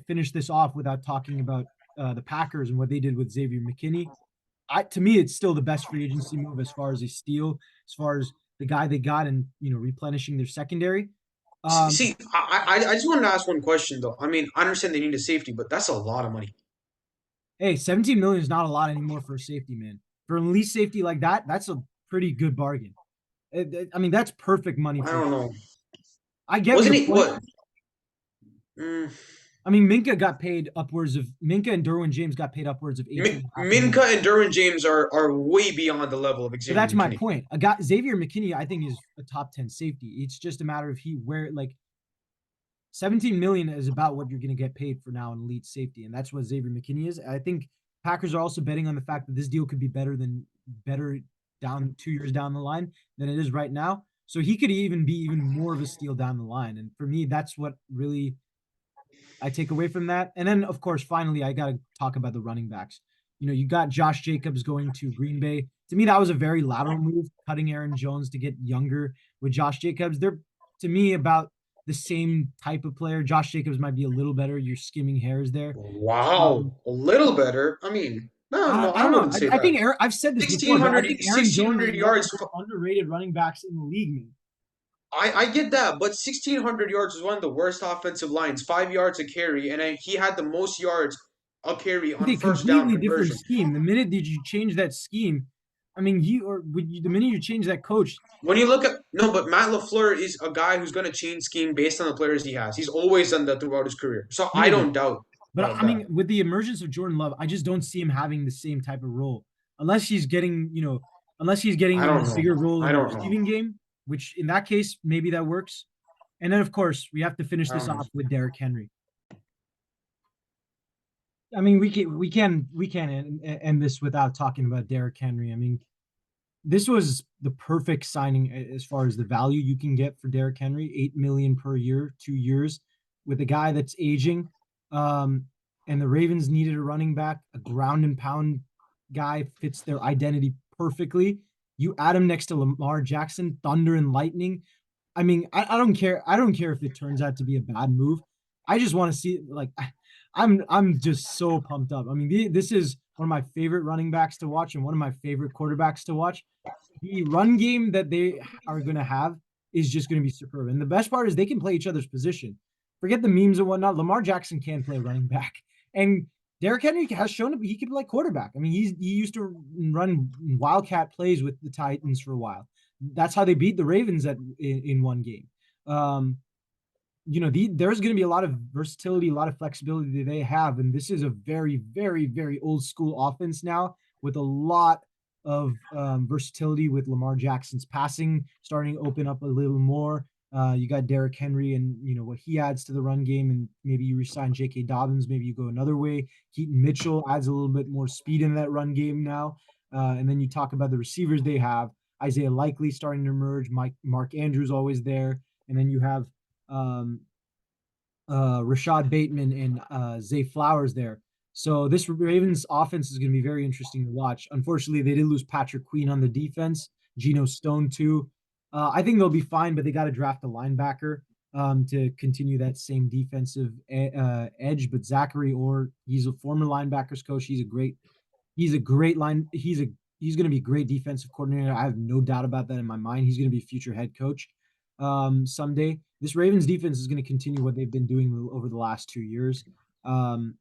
finish this off without talking about the Packers and what they did with Xavier McKinney. To me, it's still the best free agency move as far as a steal, as far as the guy they got and replenishing their secondary. Um, See, I just wanted to ask one question though. I mean, I understand they need a safety, but that's a lot of money. Hey, 17 million is not a lot anymore for a safety, man. For an elite safety like that, that's a pretty good bargain. I mean, that's perfect money I for. don't know. I get Wasn't your he point. what? Mm, I mean, Minka and Derwin James got paid upwards of 18.5 Minka million. and Derwin James are way beyond the level of But Xavier that's my McKinney. point. A guy Xavier McKinney, I think, is a top 10 safety. It's just a matter of where 17 million is about what you're going to get paid for now in elite safety, and that's what Xavier McKinney is. I think Packers are also betting on the fact that this deal could be better down 2 years down the line than it is right now. So he could even be even more of a steal down the line. And for me, that's what really I take away from that. And then, of course, finally, I got to talk about the running backs. You got Josh Jacobs going to Green Bay. To me, that was a very lateral move, cutting Aaron Jones to get younger with Josh Jacobs. They're, to me, about the same type of player. Josh Jacobs might be a little better. You're skimming hairs there. Um, Wow, a little better. I mean, no, no, I I don't know. wouldn't say I that. think I've said this before, but I 1600, think Aaron Jones is 1600 one of the yards. most underrated running backs in the league, man. I get that, but 1600 yards is one of the worst offensive lines. 5 yards a carry, and he had the most yards a carry With on a first down completely different conversion. scheme. The minute that you change that scheme, I mean, the minute you change that coach, When you look at no, but Matt LaFleur is a guy who's going to change scheme based on the players he has. He's always done that throughout his career, so I maybe. don't doubt But I that. mean, with the emergence of Jordan Love, I just don't see him having the same type of role unless he's getting I a don't know. bigger role in I the don't know. receiving game, which in that case, maybe that works. And then, of course, we have to finish I this don't know. off with Derrick Henry. I mean, we can end this without talking about Derrick Henry. I mean, this was the perfect signing as far as the value you can get for Derrick Henry, 8 million per year, 2 years, with a guy that's aging. Um, and the Ravens needed a running back, a ground and pound guy fits their identity perfectly. You add him next to Lamar Jackson, thunder and lightning. I mean, I don't care. I don't care if it turns out to be a bad move. I just want to see I'm just so pumped up. I mean, this is one of my favorite running backs to watch and one of my favorite quarterbacks to watch. The run game that they are going to have is just going to be superb. And the best part is they can play each other's position. Forget the memes and whatnot. Lamar Jackson can play running back, and Derrick Henry has shown that he can play quarterback. I mean, he used to run wildcat plays with the Titans for a while. That's how they beat the Ravens in one game. Um, there's going to be a lot of versatility, a lot of flexibility that they have, and this is a very, very, very old school offense now with a lot of versatility with Lamar Jackson's passing starting to open up a little more. You got Derrick Henry and what he adds to the run game, and maybe you resign J.K. Dobbins, maybe you go another way. Keaton Mitchell adds a little bit more speed in that run game now, and then you talk about the receivers they have. Isaiah Likely starting to emerge. Mark Andrews always there, and then you have um, Rashad Bateman and Zay Flowers there. So this Ravens offense is going to be very interesting to watch. Unfortunately, they did lose Patrick Queen on the defense, Geno Stone too. I think they'll be fine, but they got to draft a linebacker to continue that same defensive edge. But Zachary Orr, he's a former linebackers coach. He's a great line. He's going to be a great defensive coordinator. I have no doubt about that in my mind. He's going to be a future head coach someday. This Ravens defense is going to continue what they've been doing over the last 2 years. Um,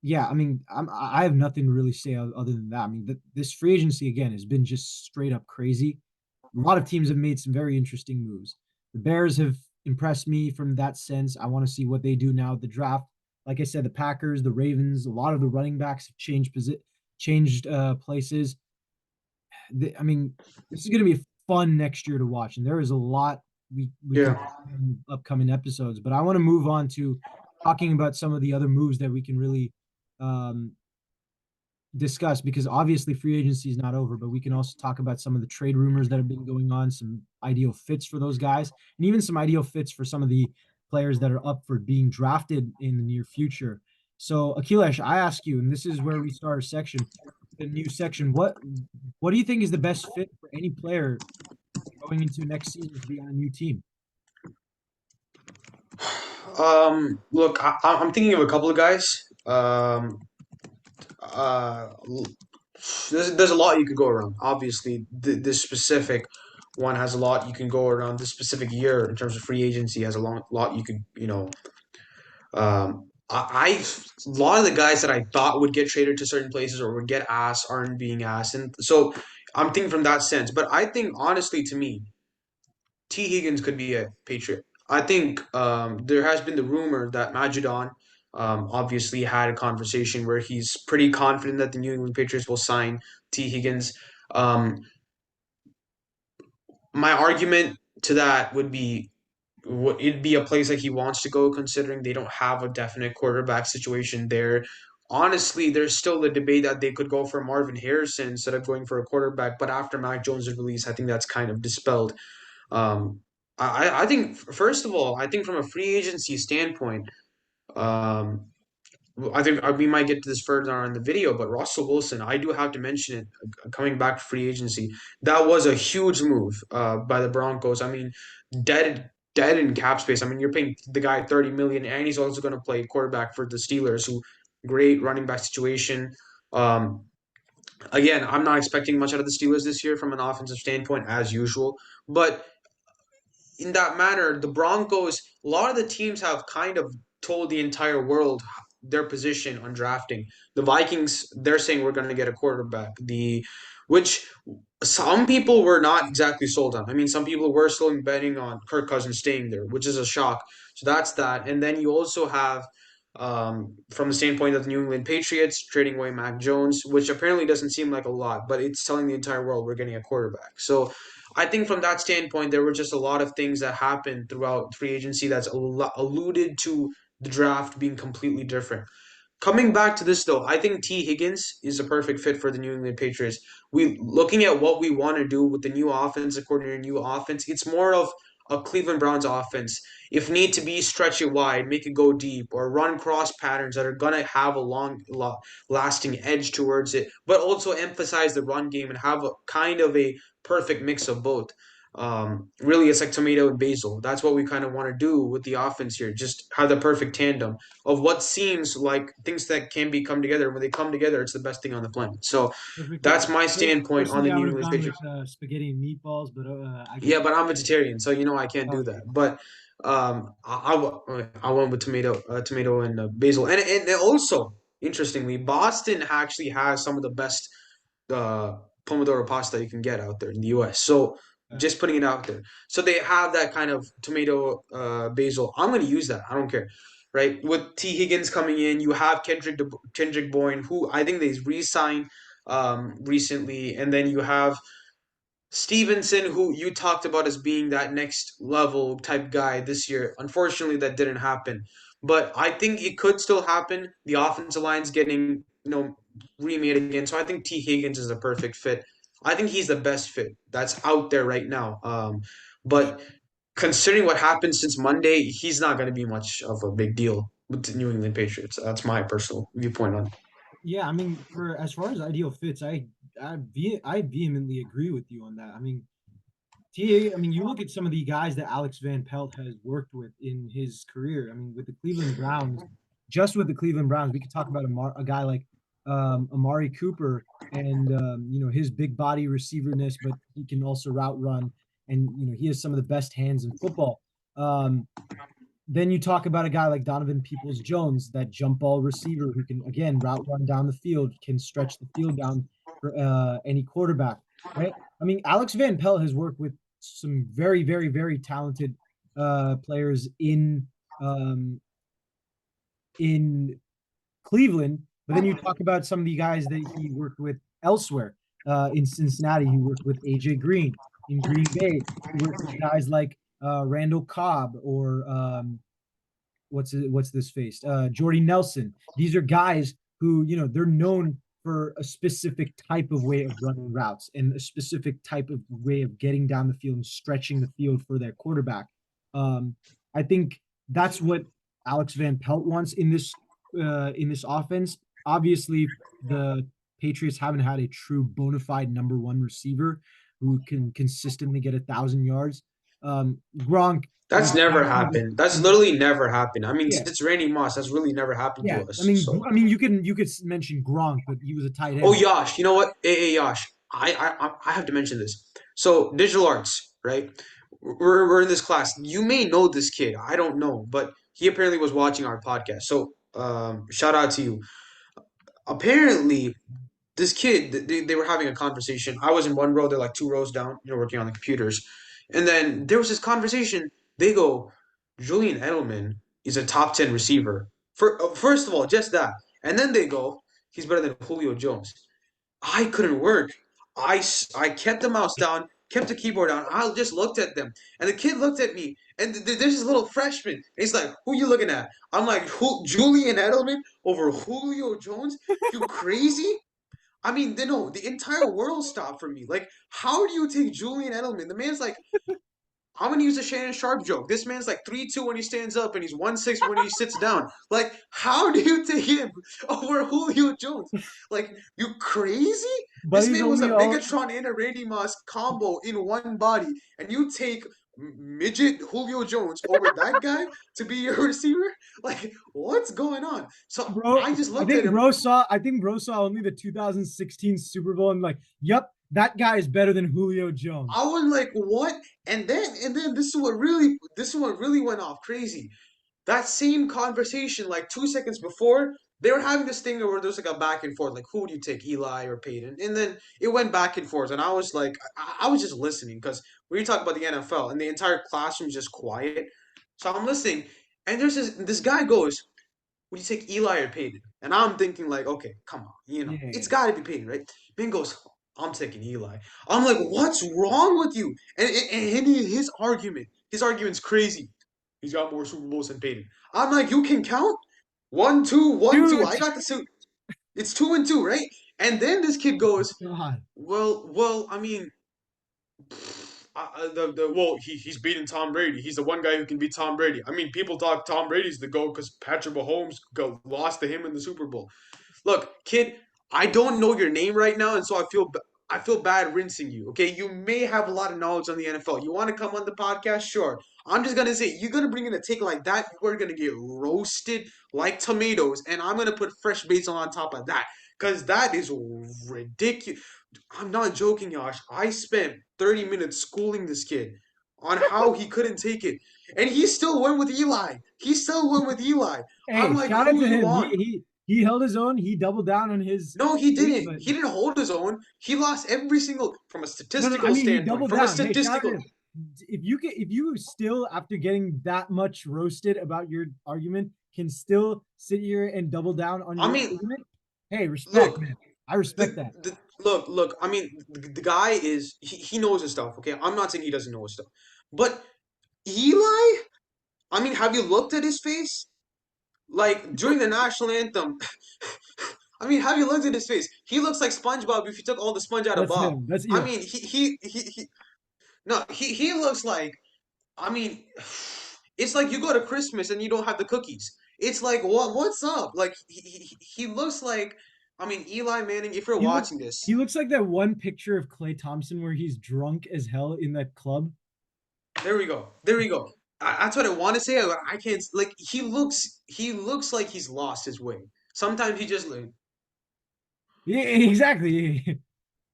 yeah, I mean, I have nothing to really say other than that. I mean, this free agency again has been just straight up crazy. A lot of teams have made some very interesting moves. The Bears have impressed me from that sense. I want to see what they do now at the draft. Like I said, the Packers, the Ravens, a lot of the running backs have changed places. I mean, this is going to be a fun next year to watch, and there is a lot we can Yeah. in upcoming episodes. But I want to move on to talking about some of the other moves that we can really um, discuss, because obviously free agency is not over, but we can also talk about some of the trade rumors that have been going on, some ideal fits for those guys, and even some ideal fits for some of the players that are up for being drafted in the near future. So, Akhilesh, I ask you, and this is where we start a section, the new section. What do you think is the best fit for any player going into next season to be on a new team? Look, I'm thinking of a couple of guys. Uh, there's a lot you could go around. Obviously, this specific one has a lot you can go around. This specific year in terms of free agency has a lot you could a lot of the guys that I thought would get traded to certain places or would get asked aren't being asked, and so I'm thinking from that sense. But I think honestly, to me, T Higgins could be a Patriot. I think there has been the rumor that Majidon obviously had a conversation where he's pretty confident that the New England Patriots will sign T Higgins. Um, my argument to that would be it'd be a place that he wants to go, considering they don't have a definite quarterback situation there. Honestly, there's still the debate that they could go for Marvin Harrison instead of going for a quarterback. But after Mac Jones' release, I think that's kind of dispelled. Um, I think first of all, I think from a free agency standpoint, um, I think we might get to this further on in the video, but Russell Wilson, I do have to mention it. Coming back to free agency, that was a huge move by the Broncos. I mean, dead in cap space. I mean, you're paying the guy 30 million, and he's also going to play quarterback for the Steelers, who great running back situation. Um, Again, I'm not expecting much out of the Steelers this year from an offensive standpoint, as usual, but in that manner, the Broncos, a lot of the teams have kind of told the entire world their position on drafting. The Vikings, they're saying we're going to get a quarterback. Which some people were not exactly sold on. I mean, some people were still betting on Kirk Cousins staying there, which is a shock. So that's that. And then you also have, from the standpoint of the New England Patriots, trading away Mac Jones, which apparently doesn't seem like a lot, but it's telling the entire world we're getting a quarterback. So I think from that standpoint, there were just a lot of things that happened throughout free agency that's alluded to the draft being completely different. Coming back to this though, I think T. Higgins is a perfect fit for the New England Patriots. We looking at what we want to do with the new offense, according to new offense, it's more of a Cleveland Browns offense. If need to be, stretch it wide, make it go deep, or run cross patterns that are gonna have a lasting edge towards it, but also emphasize the run game and have a kind of a perfect mix of both. Really, it's like tomato and basil. That's what we kind of want to do with the offense here. Just have the perfect tandem of what seems like things that can be come together. When they come together, it's the best thing on the planet. So Perfect. that's my standpoint on Personally, the I New would have England gone with Patriots. spaghetti and meatballs, but I get Yeah, you. but I'm vegetarian, so you know I can't Oh do yeah. that. But I went with tomato and basil, and also interestingly, Boston actually has some of the best uh, pomodoro pasta you can get out there in the U.S. So Uh, just putting it out there. So they have that kind of tomato basil. I'm going to use that. I don't care. Right, with T Higgins coming in, you have Kendrick Bourne, who I think they re-signed recently, and then you have Stevenson, who you talked about as being that next level type guy this year. Unfortunately, that didn't happen. But I think it could still happen. The offensive line's getting, remade again. So I think T. Higgins is a perfect fit. I think he's the best fit that's out there right now. But considering what happened since Monday, he's not going to be much of a big deal with the New England Patriots. That's my personal viewpoint on it. yeah, I mean, for as far as ideal fits, I vehemently agree with you on that. I mean, I mean, you look at some of the guys that Alex Van Pelt has worked with in his career. I mean, with the Cleveland Browns, just with the Cleveland Browns, we could talk about a guy like Amari Cooper and his big body receiverness, but he can also route run, and he has some of the best hands in football. Um, then you talk about a guy like Donovan Peoples Jones, that jump ball receiver who can again route run down the field, can stretch the field down for any quarterback, right? I mean, Alex Van Pelt has worked with some very, very, very talented players um, in Cleveland, but then you talk about some of the guys that he worked with elsewhere in Cincinnati. He worked with AJ Green. in Green Bay versus guys like Randall Cobb or what's this face? Jordy Nelson. These are guys who, they're known for a specific type of way of running routes and a specific type of way of getting down the field and stretching the field for their quarterback. I think that's what Alex Van Pelt wants in this offense. Obviously, the Patriots haven't had a true bona fide number one receiver who can consistently get 1,000 yards. Gronk That's was never absolutely happened. That's literally never happened. I mean, yeah, since Randy Moss, that's really never happened yeah. to us. I mean, So, you could mention Gronk, but he was a tight oh, end. Yash, you know what? Hey, Yash, I have to mention this. So, digital arts, right? We're in this class. You may know this kid. I don't know, but he apparently was watching our podcast. So, shout out to you. Apparently, this kid, they were having a conversation. I was in one row, they're like two rows down, working on the computers. And then there was this conversation. They go, Julian Edelman is a top 10 receiver. First of all, just that. And then they go, he's better than Julio Jones. I couldn't work. I kept the mouse down, kept the keyboard down. I just looked at them. And the kid looked at me. And there's this little freshman. And he's like, who you looking at? I'm like, Julian Edelman over Julio Jones? You crazy? I mean, no, the entire world stopped for me. Like, how do you take Julian Edelman? The man's like, I'm gonna use a Shannon Sharp joke. This man's like 3'2" when he stands up and he's 1'6" when he sits down. Like, how do you take him over Julio Jones? Like, you crazy? But This he's man was only a all Megatron and a Randy Moss combo in one body, and you take midget Julio Jones over that guy to be your receiver? Like, what's going on? So bro. I just looked at him. I think bro saw only the 2016 Super Bowl and like, yep, that guy is better than Julio I Jones. was like, what? And then this is what really went off crazy. That same conversation, like 2 seconds before, they were having this thing where there was like a back and forth, like who would you take, Eli or Peyton? And then it went back and forth, and I was like, I was just listening because when you talk about the NFL and the entire classroom is just quiet, so I'm listening, and there's this guy goes, would you take Eli or Peyton? And I'm thinking like, okay, come on, it's Yeah, got to be Peyton, right? Ben goes, I'm taking Eli. I'm like, what's wrong with you? And his argument's crazy. He's got more Super Bowls than Peyton. I'm like, you can count 1, 2, 1, 2. dude. I got the suit. It's 2-2, right? And then this kid goes, God, well, I mean, he's beating Tom Brady. He's the one guy who can beat Tom Brady. I mean, people talk Tom Brady's the GOAT because Patrick Mahomes lost to him in the Super Bowl. Look, kid, I don't know your name right now, and so I feel bad rinsing you. Okay, you may have a lot of knowledge on the NFL. You want to come on the podcast? Sure. I'm just gonna say you're gonna bring in a take like that. We're gonna get roasted like tomatoes, and I'm gonna put fresh basil on top of that because that is ridiculous. I'm not joking, Josh. I spent 30 minutes schooling this kid on how he couldn't take it, and he still went with Eli. He still went with Eli. I'm hey, like, shout out who to you him. on? He held his own. He doubled down on his No, he thing, didn't. but He didn't hold his own. He lost every single from a no, I statistical mean he standpoint. doubled From a down. Hey, shout out to statistical, him. If you still after getting that much roasted about your argument can still sit here and double down on I your mean, argument, hey, respect, look, man. I respect the, that. look. I mean, the guy is he knows his stuff. Okay, I'm not saying he doesn't know his stuff, but Eli. I mean, have you looked at his face? Like during the national anthem. I mean, have you looked at his face? He looks like SpongeBob if you took all the sponge out of That's Bob. him. That's I yeah. mean, he no, he looks like I mean, it's like you go to Christmas and you don't have the cookies. It's like what's up? Like he looks like I mean Eli Manning. If you're He look watching this, he looks like that one picture of Clay Thompson where he's drunk as hell in that club. there we go. There we go. That's what I want to say. But I can't like he looks like he's lost his way. Sometimes he just like Yeah, exactly.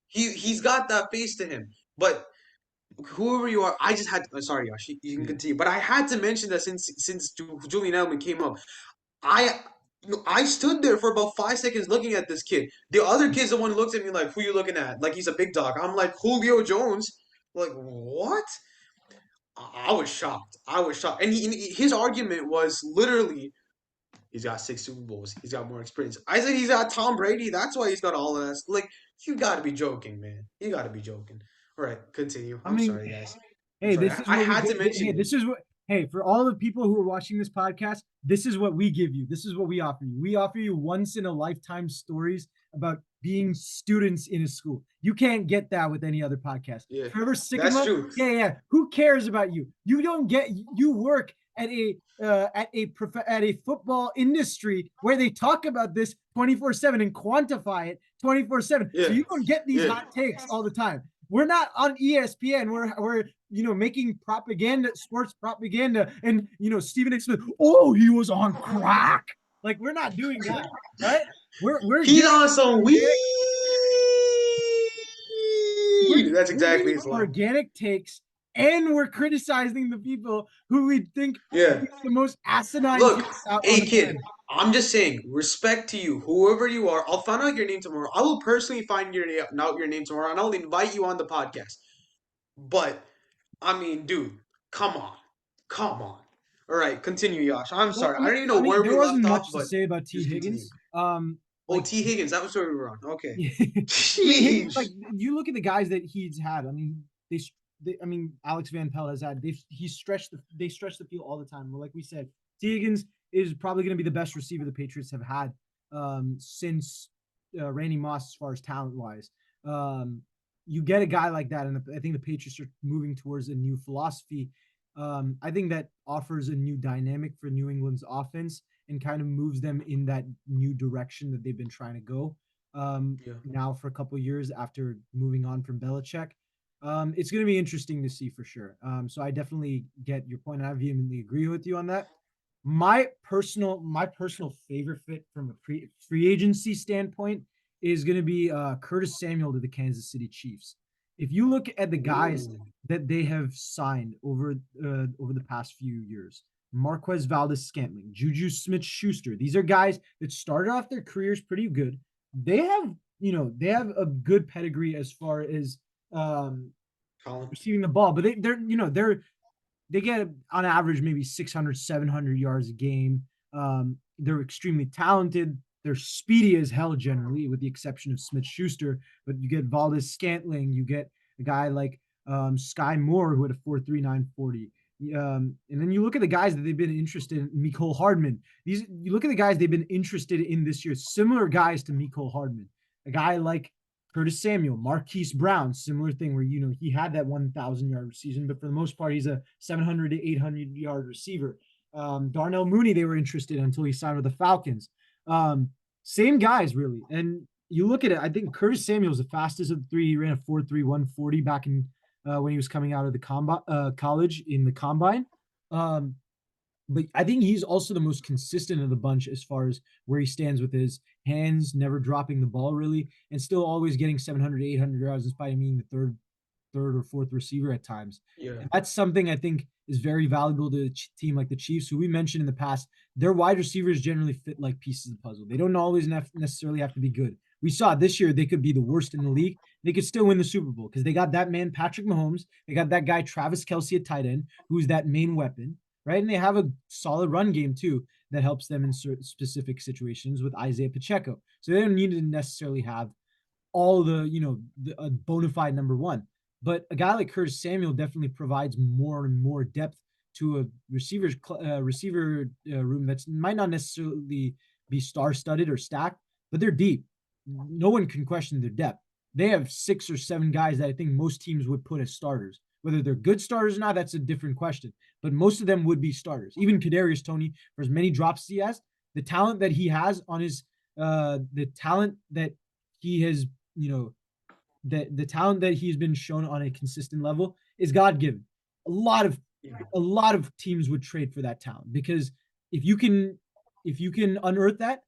he's got that face to him. But whoever you are, I just had. Sorry, Yash, you can Yeah. continue. But I had to mention that since Julian Edelman came up, I I stood there for about 5 seconds looking at this kid. The other kid's the one who looks at me like, "Who you looking at?" Like he's a big dog. I'm like Julio Jones. Like what? I was shocked. I was shocked. And his argument was literally, he's got 6 Super Bowls. He's got more experience. I said he's got Tom Brady. That's why he's got all of that. Like you got to be joking, man. You got to be joking. All right, continue. I I'm mean, sorry, guys. I'm hey, sorry. this is I what we had get. to mention Hey, it. this is what. Hey, for all the people who are watching this podcast, this is what we give you. This is what we offer you. We offer you once in a lifetime stories about being students in a school. You can't get that with any other podcast. Yeah, Trevor that's Sycamore, true. yeah. Who cares about you? You don't get. You work at a football industry where they talk about this 24/7 and quantify it 24/7. So Yeah, you don't get these yeah. hot takes all the time. We're not on ESPN. We're making propaganda, sports propaganda, and Stephen A. Smith. Oh, he was on crack. Like we're not doing that, right? We're He's giving on some organic, weed. That's we're exactly giving his line. organic takes, and we're criticizing the people who we think Yeah. the most asinine Look, takes out on hey the kid, planet. I'm just saying, respect to you, whoever you are. I'll find out your name tomorrow. I will personally find out your name tomorrow, and I'll invite you on the podcast. But I mean, dude, come on, come on. All right, continue, Yash. I'm Well, sorry. I don't even know I mean, where there we wasn't left off, much to but say about T. just continue. Higgins. Oh, Like T. Higgins, that was where we were on. Okay. I mean, Higgins, Sheesh. like you look at the guys that he's had. I mean, I mean, Alex Van Pelt has had. They stretch the field all the time. Well, like we said, T. Higgins is probably going to be the best receiver the Patriots have had since Randy Moss, as far as talent wise. You get a guy like that, and I think the Patriots are moving towards a new philosophy. I think that offers a new dynamic for New England's offense and kind of moves them in that new direction that they've been trying to go Yeah. now for a couple of years after moving on from Belichick. It's going to be interesting to see for sure. So I definitely get your point. I vehemently agree with you on that. My personal favorite fit from a free agency standpoint is going to be Curtis Samuel to the Kansas City Chiefs. If you look at the guys Ooh. that they have signed over the past few years, Marquez Valdez Scantling, Juju Smith Schuster. These are guys that started off their careers pretty good. They have a good pedigree as far as um, Colin. receiving the ball, but they get on average maybe 600, 700 yards a game. They're extremely talented. They're speedy as hell generally, with the exception of Smith Schuster. But you get Valdez Scantling, you get a guy like Sky Moore who had a 4.3940. And then you look at the guys that they've been interested in. Mecole Hardman. You look at the guys they've been interested in this year. Similar guys to Mecole Hardman. A guy like Curtis Samuel, Marquise Brown, similar thing where he had that 1,000-yard season, but for the most part, he's a 700 to 800-yard receiver. Darnell Mooney, they were interested until he signed with the Falcons. Same guys, really. And you look at it, I think Curtis Samuel was the fastest of the three. He ran a 4.3140 back in when he was coming out of the college in the combine. Um, but I think he's also the most consistent of the bunch as far as where he stands with his hands, never dropping the ball really, and still always getting 700, 800 yards despite him being the third or fourth receiver at times. Yeah. And that's something I think is very valuable to a team like the Chiefs, who we mentioned in the past. Their wide receivers generally fit like pieces of the puzzle. They don't always necessarily have to be good. We saw this year they could be the worst in the league. They could still win the Super Bowl because they got that man Patrick Mahomes. They got that guy Travis Kelce at tight end, who's that main weapon, right? And they have a solid run game too that helps them in certain specific situations with Isaiah Pacheco. So they don't need to necessarily have all a bona fide number one. But a guy like Curtis Samuel definitely provides more and more depth to a receiver room that might not necessarily be star studded or stacked, but they're deep. No one can question their depth. They have 6 or 7 guys that I think most teams would put as starters. Whether they're good starters or not, that's a different question. But most of them would be starters. Even Kadarius Toney, for as many drops he has, the talent that he has on his, the talent that he has, the talent that he's been shown on a consistent level is God given. A lot of Yeah. a lot of teams would trade for that talent because if you can unearth that,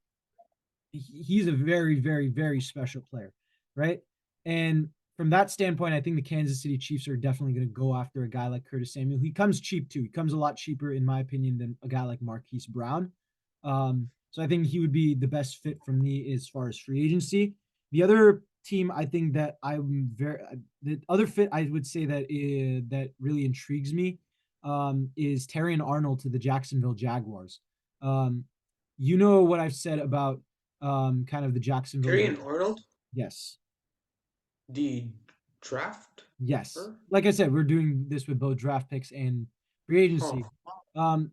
he's a very, very, very special player, right? And from that standpoint, I think the Kansas City Chiefs are definitely going to go after a guy like Curtis Samuel. He comes cheap too. He comes a lot cheaper, in my opinion, than a guy like Marquise Brown. So I think he would be the best fit for me as far as free agency. The other team I think that the other fit I would say that really intrigues me is Terrion Arnold to the Jacksonville Jaguars. Um, you know what I've said about kind of the Jacksonville. Terry and Arnold? Yes. The draft? Yes. Her? Like I said, we're doing this with both draft picks and free Huh. agency.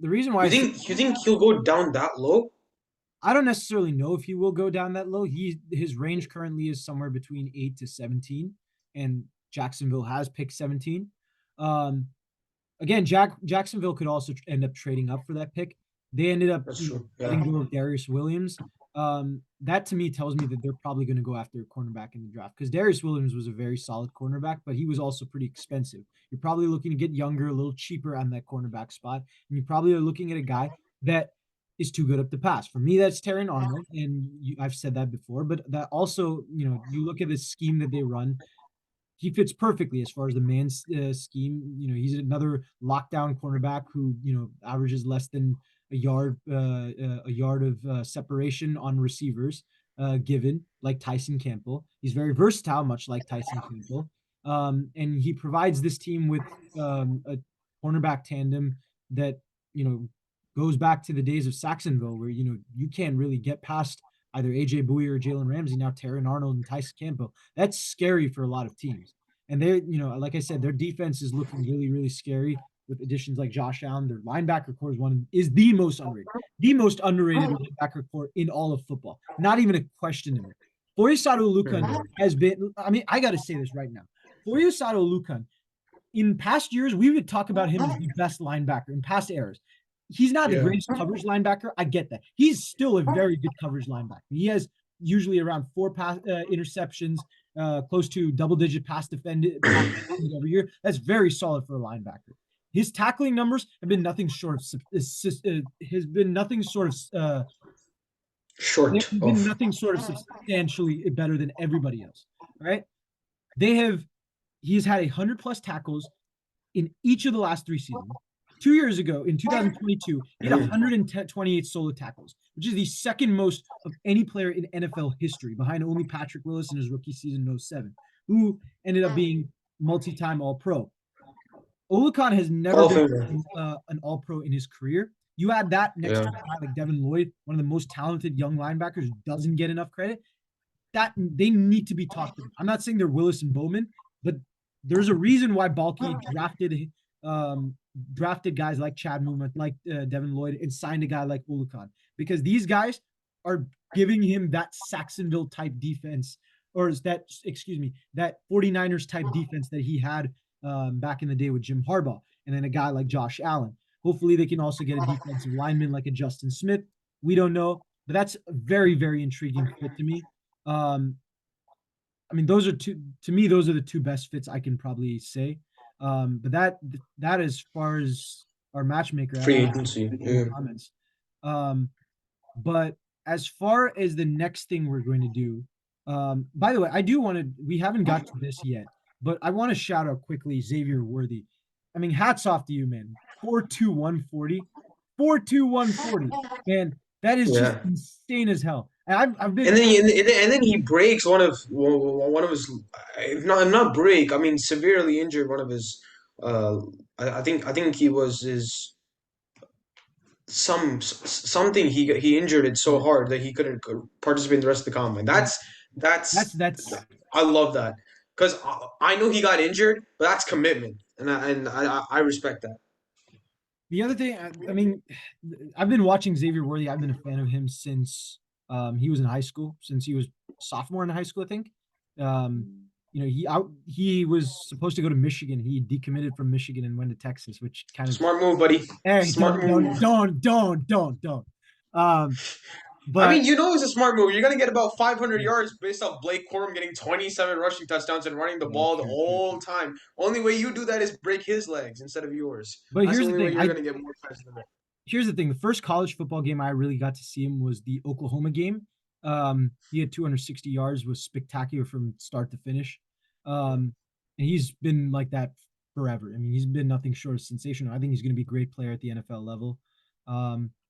The reason why I say You think he'll go down that low? I don't necessarily know if he will go down that low. His range currently is somewhere between 8 to 17, and Jacksonville has picked 17. Um, Again, Jacksonville could also end up trading up for that pick. They ended up, That's true. Yeah. letting go of Darius Williams. That to me tells me that they're probably going to go after a cornerback in the draft because Darius Williams was a very solid cornerback, but he was also pretty expensive. You're probably looking to get younger, a little cheaper on that cornerback spot, and you probably are looking at a guy that is too good up to pass. For me, that's Terran Arnold, and I've said that before. But that also, you look at the scheme that they run, he fits perfectly as far as the man's scheme. He's another lockdown cornerback who averages less than a yard of separation on receivers, given like Tyson Campbell. He's very versatile, much like Tyson Campbell, and he provides this team with a cornerback tandem that goes back to the days of Saxonville, where you can't really get past either AJ Bouye or Jalen Ramsey. Now Terran Arnold and Tyson Campbell. That's scary for a lot of teams. And like I said, their defense is looking really, really scary with additions like Josh Allen. Their linebacker core is the most underrated linebacker core in all of football. Not even a question to me. Foyesado Lukan Mhm. has been, I mean, I got to say this right now. Foyesado Lukan, in past years, we would talk about him as the best linebacker in past eras. He's not the Yeah. greatest coverage linebacker. I get that. He's still a very good coverage linebacker. He has usually around four pass interceptions, close to double-digit pass defended every year. That's very solid for a linebacker. His tackling numbers have been nothing short of has been nothing short of Short they've been of. nothing short of substantially better than everybody else. Right? They have he's had 100 plus tackles in each of the last 3 seasons. 2 years ago, in 2022, he had Mhm. 128 solo tackles, which is the second most of any player in NFL history, behind only Patrick Willis in his rookie season in 07, who ended up being multi-time All-Pro. Olukan has never Hall of been Famer. an All-Pro in his career. You add that next Yeah. to a guy like Devin Lloyd, one of the most talented young linebackers who doesn't get enough credit. That they need to be talked about. I'm not saying they're Willis and Bowman, but there's a reason why Balky um, drafted guys like Chad Muma, like Devin Lloyd, and signed a guy like Ulukan, because these guys are giving him that Saxonville type defense, or is that, excuse me, that 49ers type defense that he had back in the day with Jim Harbaugh, and then a guy like Josh Allen. Hopefully, they can also get a defensive lineman like a Justin Smith. We don't know, but that's a very, very intriguing fit to me. Um, I mean, those are two to me. Those are the two best fits I can probably say. But that as far as our matchmaker, I Free don't agency. have any Yeah. comments. Um, but as far as the next thing we're going to do, by the way, I do want to. We haven't got to this yet, but I want to shout out quickly Xavier Worthy. I mean, hats off to you, man. 4.2 140, 4.2 140, man. That is just Yeah. insane as hell. And I've And been then, and then he breaks one of his, if not break, I mean severely injured one of his. Uh, I think he was his something he injured it so yeah, hard that he couldn't participate in the rest of the combine. yeah. That's That's that's I love that because I know he got injured, but that's commitment, and I respect that. the other thing. I mean, I've been watching Xavier Worthy. I've been a fan of him since he was in high school, since he was sophomore in high school, I think. Um, he was supposed to go to Michigan. He decommitted from Michigan and went to Texas, which kind of, Smart move, buddy. hey, Smart move. don't. Um, I but mean, you know it's a smart move. You're gonna get about 500 yards based off Blake Corum getting 27 rushing touchdowns and running the yeah, ball the true. whole time. Only way you do that is break his legs instead of yours. But That's the here's the only way thing. you're gonna get more touchdowns than that. The first college football game I really got to see him was the Oklahoma game. He had 260 yards, was spectacular from start to finish. And he's been like that forever. I mean, he's been nothing short of sensational. I think he's going to be a great player at the NFL level.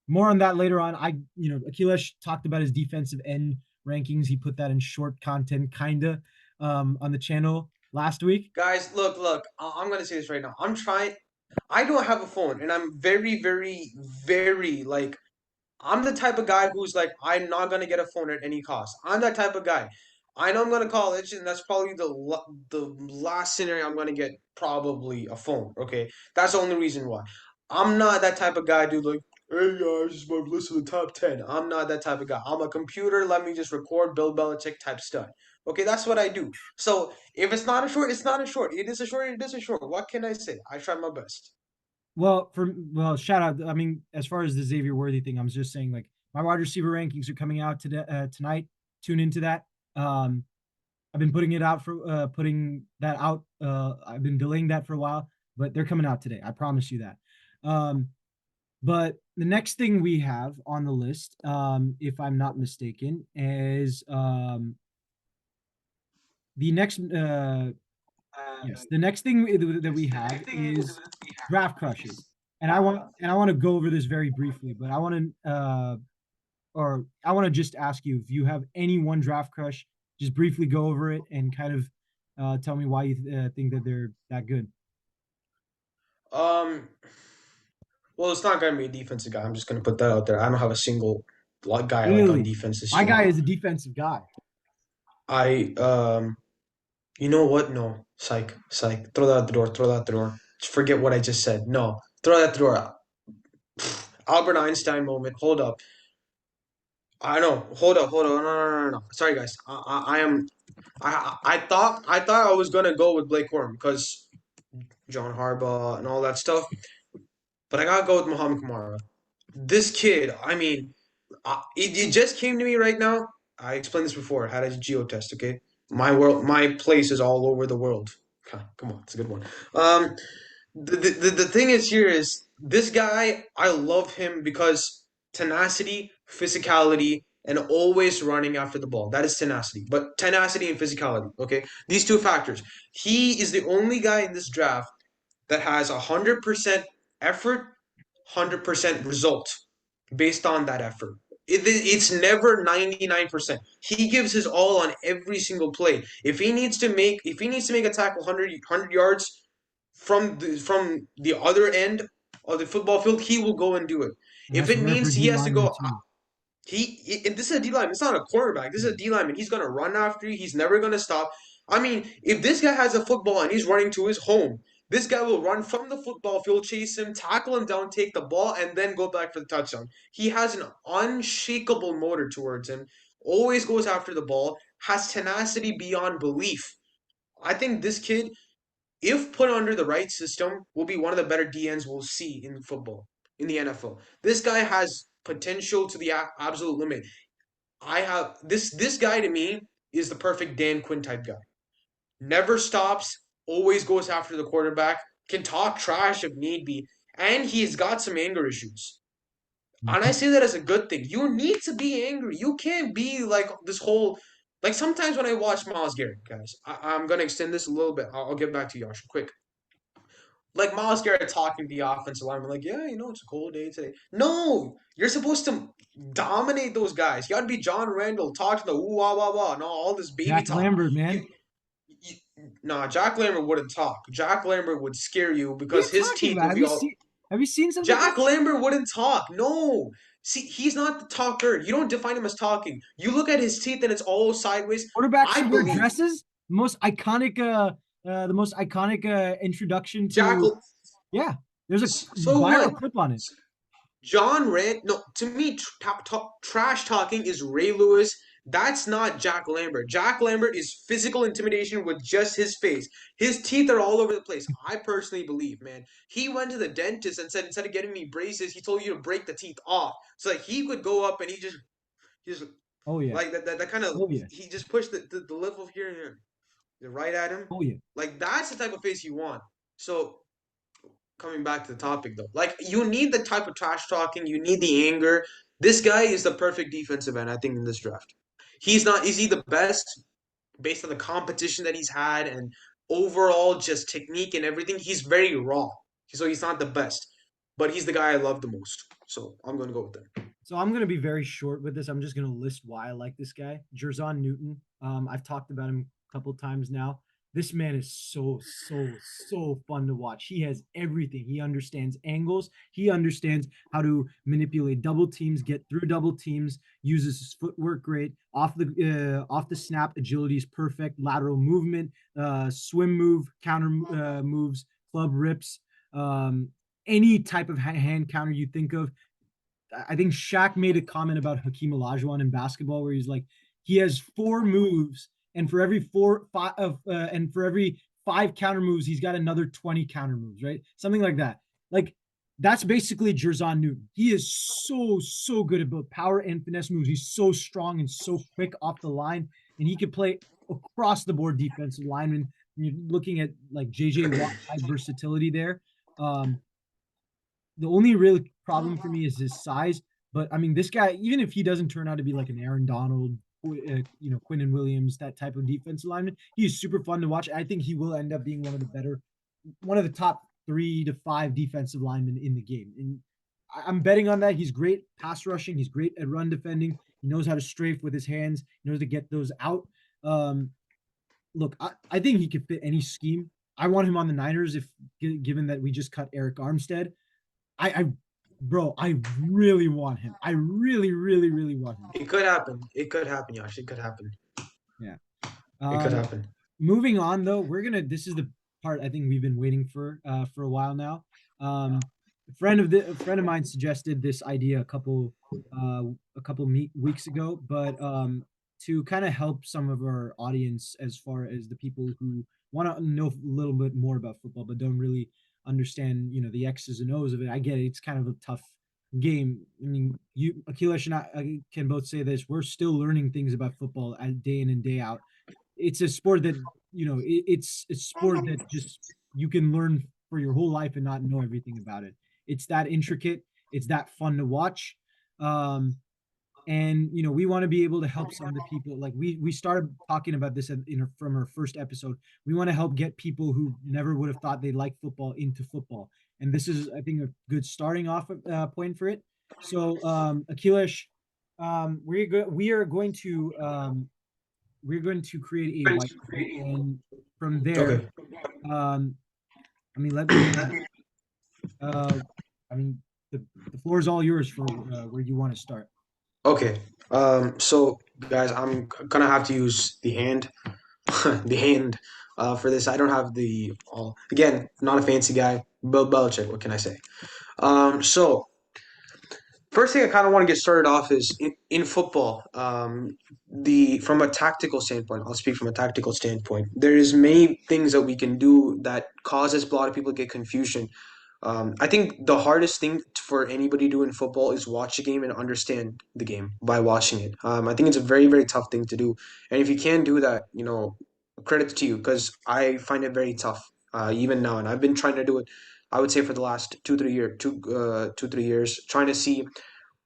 More on that later on. Akhilesh talked about his defensive end rankings. He put that in short content, kinda, on the channel last week. Guys, look. I'm gonna say this right now. I'm trying. I don't have a phone, and I'm very like. I'm the type of guy who's like, I'm not gonna get a phone at any cost. I'm that type of guy. I know I'm gonna college, and that's probably the last scenario I'm gonna get probably a phone. Okay, that's the only reason why. I'm not that type of guy, dude. Like, hey guys, this is my list of the top 10. I'm not that type of guy. I'm a computer. Let me just record Bill Belichick type stuff. Okay, that's what I do. So if it's not a short, it's not a short. It is a short. It is a short. What can I say? I tried my best. Shout out. I mean, as far as the Xavier Worthy thing, I was just saying like my wide receiver rankings are coming out today tonight. Tune into that. Um, I've been putting that out. I've been delaying that for a while, but they're coming out today. I promise you that. But the next thing we have on the list, if I'm not mistaken, is the next yes, the next thing that we have is draft crushes. And I want to go over this very briefly, but I want to just ask you if you have any one draft crush, just briefly go over it and kind of tell me why you think that they're that good. Um, well, it's not gonna be a defensive guy. I'm just gonna put that out there. I don't have a single guy I like on Really, defense this my year. guy is a defensive guy. I You know what? No, psych. Throw that out the door. Throw that out the door. Just forget what I just said. No, throw that out the door. Albert Einstein moment. Hold up. I know. Hold up. Hold up. No, no, no, no, no. Sorry, guys. I am. I thought I was gonna go with Blake Corum because John Harbaugh and all that stuff, but I gotta go with Muhammad Kamara. This kid. I mean, it just came to me right now. I explained this before. I had a geo test. Okay, my place is all over the world. Come on, it's a good one. Um, the thing is here is this guy, I love him because tenacity, physicality, and always running after the ball. That is tenacity. But tenacity and physicality, okay? These two factors. He is the only guy in this draft that has 100% effort, 100% result based on that effort. It's never 99%. He gives his all on every single play. If he needs to make a tackle 100 yards from the other end of the football field, he will go and do it. And If that's it rare for means a he D has to lineman go, too. this is a D lineman. It's not a cornerback. This is Yeah. a D lineman. He's gonna run after you. He's never gonna stop. I mean, if this guy has a football and he's running to his home, this guy will run from the football field, chase him, tackle him down, take the ball, and then go back for the touchdown. He has an unshakable motor towards him. Always goes after the ball. Has tenacity beyond belief. I think this kid, if put under the right system, will be one of the better DNs we'll see in football, in the NFL. This guy has potential to the absolute limit. I have this guy to me is the perfect Dan Quinn type guy. Never stops, always goes after the quarterback, can talk trash if need be, and he's got some anger issues. And I Mhm. say that as a good thing. You need to be angry. You can't be like this whole like sometimes when I watch Miles Garrett, guys, I'm gonna extend this a little bit. I'll get back to Josh quick. Like Miles Garrett talking to the offensive lineman, like, yeah, it's a cold day today. No, you're supposed to dominate those guys. You got to be John Randall, talk to the woo wah wah wah, no, all this baby Jack talk. Lambert, You, man. you, nah, Jack Lambert wouldn't talk. Jack Lambert would scare you What are you because his talking teeth about? will be all. Have you seen some of the Jack videos? Lambert wouldn't talk. No, see, he's not the talker. You don't define him as talking. You look at his teeth and it's all sideways. Quarterbacks I who wear believe dresses. The most iconic introduction Jack. to. Yeah, there's a So viral what? clip on it. John Rand, no, to me, trash talking is Ray Lewis. That's not Jack Lambert. Jack Lambert is physical intimidation with just his face. His teeth are all over the place. I personally believe, man. He went to the dentist and said instead of getting me braces, he told you to break the teeth off. So like he could go up and he just Oh yeah, like that kind of oh yeah, he just pushed the lip of here and here, right at him. oh yeah. Like that's the type of face you want. So coming back to the topic though, like you need the type of trash talking, you need the anger. This guy is the perfect defensive end, I think, in this draft. He's not. Is he the best based on the competition that he's had and overall just technique and everything? He's very raw, so he's not the best, but he's the guy I love the most. So I'm going to go with him. So I'm gonna be very short with this. I'm just gonna list why I like this guy, Jerzon Newton. I've talked about him a couple of times now. This man is so fun to watch. He has everything. He understands angles. He understands how to manipulate double teams, get through double teams, uses his footwork great. Off the snap, agility is perfect. Lateral movement, swim move, counter moves, club rips, um, any type of hand counter you think of. I think Shaq made a comment about Hakeem Olajuwon in basketball where he's like, he has four moves, and for every and for every five counter moves, he's got another 20 counter moves, right? Something like that. Like that's basically Jerzon Newton. He is so good at both power and finesse moves. He's so strong and so quick off the line, and he could play across the board defensive lineman. You're looking at like JJ Watt type versatility there. Um, the only real problem for me is his size. But I mean, this guy, even if he doesn't turn out to be like an Aaron Donald, Quinnen Williams, that type of defensive lineman, he's super fun to watch. I think he will end up being one of the top 3 to 5 defensive linemen in the game. And I'm betting on that. He's great pass rushing. He's great at run defending. He knows how to strafe with his hands. He knows to get those out. Look, I think he could fit any scheme. I want him on the Niners if given that we just cut Eric Armstead. I bro, I really want him. I really want him. It could happen. It could happen, Yash. It could happen. Yeah. It could Um, happen. moving on though, this is the part I think we've been waiting for a while now. A friend of mine suggested this idea uh a couple weeks ago, but to kind of help some of our audience as far as the people who want to know a little bit more about football but don't really understand, the X's and O's of it. I get it. It's kind of a tough game. I mean, Akhilesh and I can both say this. We're still learning things about football day in and day out. It's a sport that, it's a sport that just you can learn for your whole life and not know everything about it. It's that intricate. It's that fun to watch. Um, and we want to be able to help some of the people like we started talking about this from our first episode. We want to help get people who never would have thought they'd like football into football, and this is, I think, a good starting off point for it. So Akhilesh, we're going to create a whiteboard, and from there, Okay. um I mean, let me uh I mean, the floor is all yours for where you want to start. Okay. So guys, I'm gonna have to use the hand, the hand, for this. I don't have the all. Again, not a fancy guy. Bill Belichick. What can I say? So first thing I kind of want to get started off is in football. The from a tactical standpoint, I'll speak from a tactical standpoint. There is many things that we can do that causes a lot of people to get confusion. I think the hardest thing for anybody doing football is watch a game and understand the game by watching it. I think it's a very tough thing to do, and if you can do that, credit to you because I find it very tough even now, and I've been trying to do it. I would say for the last 2 3 years, trying to see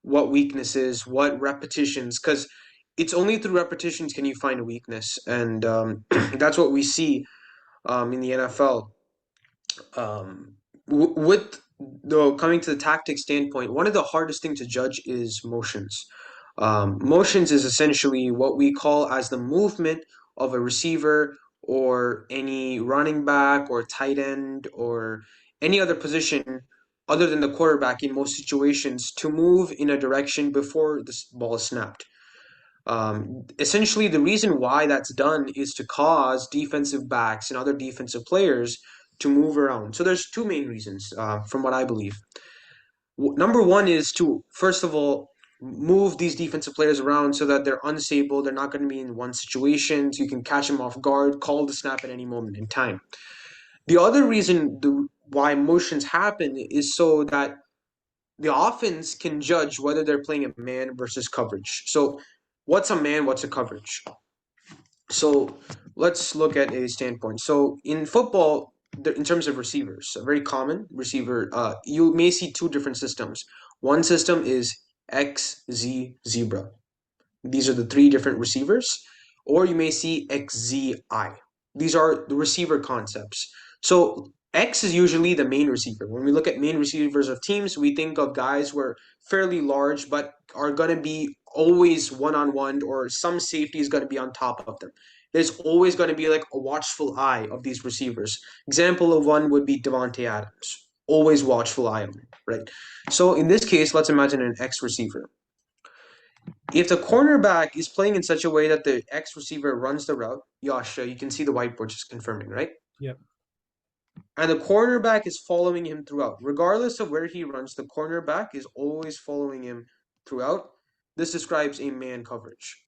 what weaknesses, what repetitions, because it's only through repetitions can you find a weakness, and that's what we see in the NFL. With the coming to the tactic standpoint, one of the hardest thing to judge is motions. Motions is essentially what we call as the movement of a receiver or any running back or tight end or any other position other than the quarterback in most situations to move in a direction before the ball is snapped. Essentially, the reason why that's done is to cause defensive backs and other defensive players to move around. So there's two main reasons, from what I believe. Number one is to first of all move these defensive players around so that they're unstable. They're not going to be in one situation, so you can catch them off guard, call the snap at any moment in time. The other reason why motions happen is so that the offense can judge whether they're playing a man versus coverage. So, what's a man? What's a coverage? So let's look at a standpoint. So in football, in terms of receivers, a very common receiver, you may see two different systems. One system is X, Z, zebra. These are the three different receivers. Or you may see XZI. These are the receiver concepts. So X is usually the main receiver. When we look at main receivers of teams, we think of guys who are fairly large but are going to be always one on one, or some safety is going to be on top of them. there's always going to be like a watchful eye of these receivers. Example of one would be Devontae Adams. Always watchful eye on him, right? So in this case, let's imagine an X receiver. If the cornerback is playing in such a way that the X receiver runs the route, Yash, you can see the whiteboard just confirming, right? Yep. And the cornerback is following him throughout. Regardless of where he runs, the cornerback is always following him throughout. This describes a man coverage.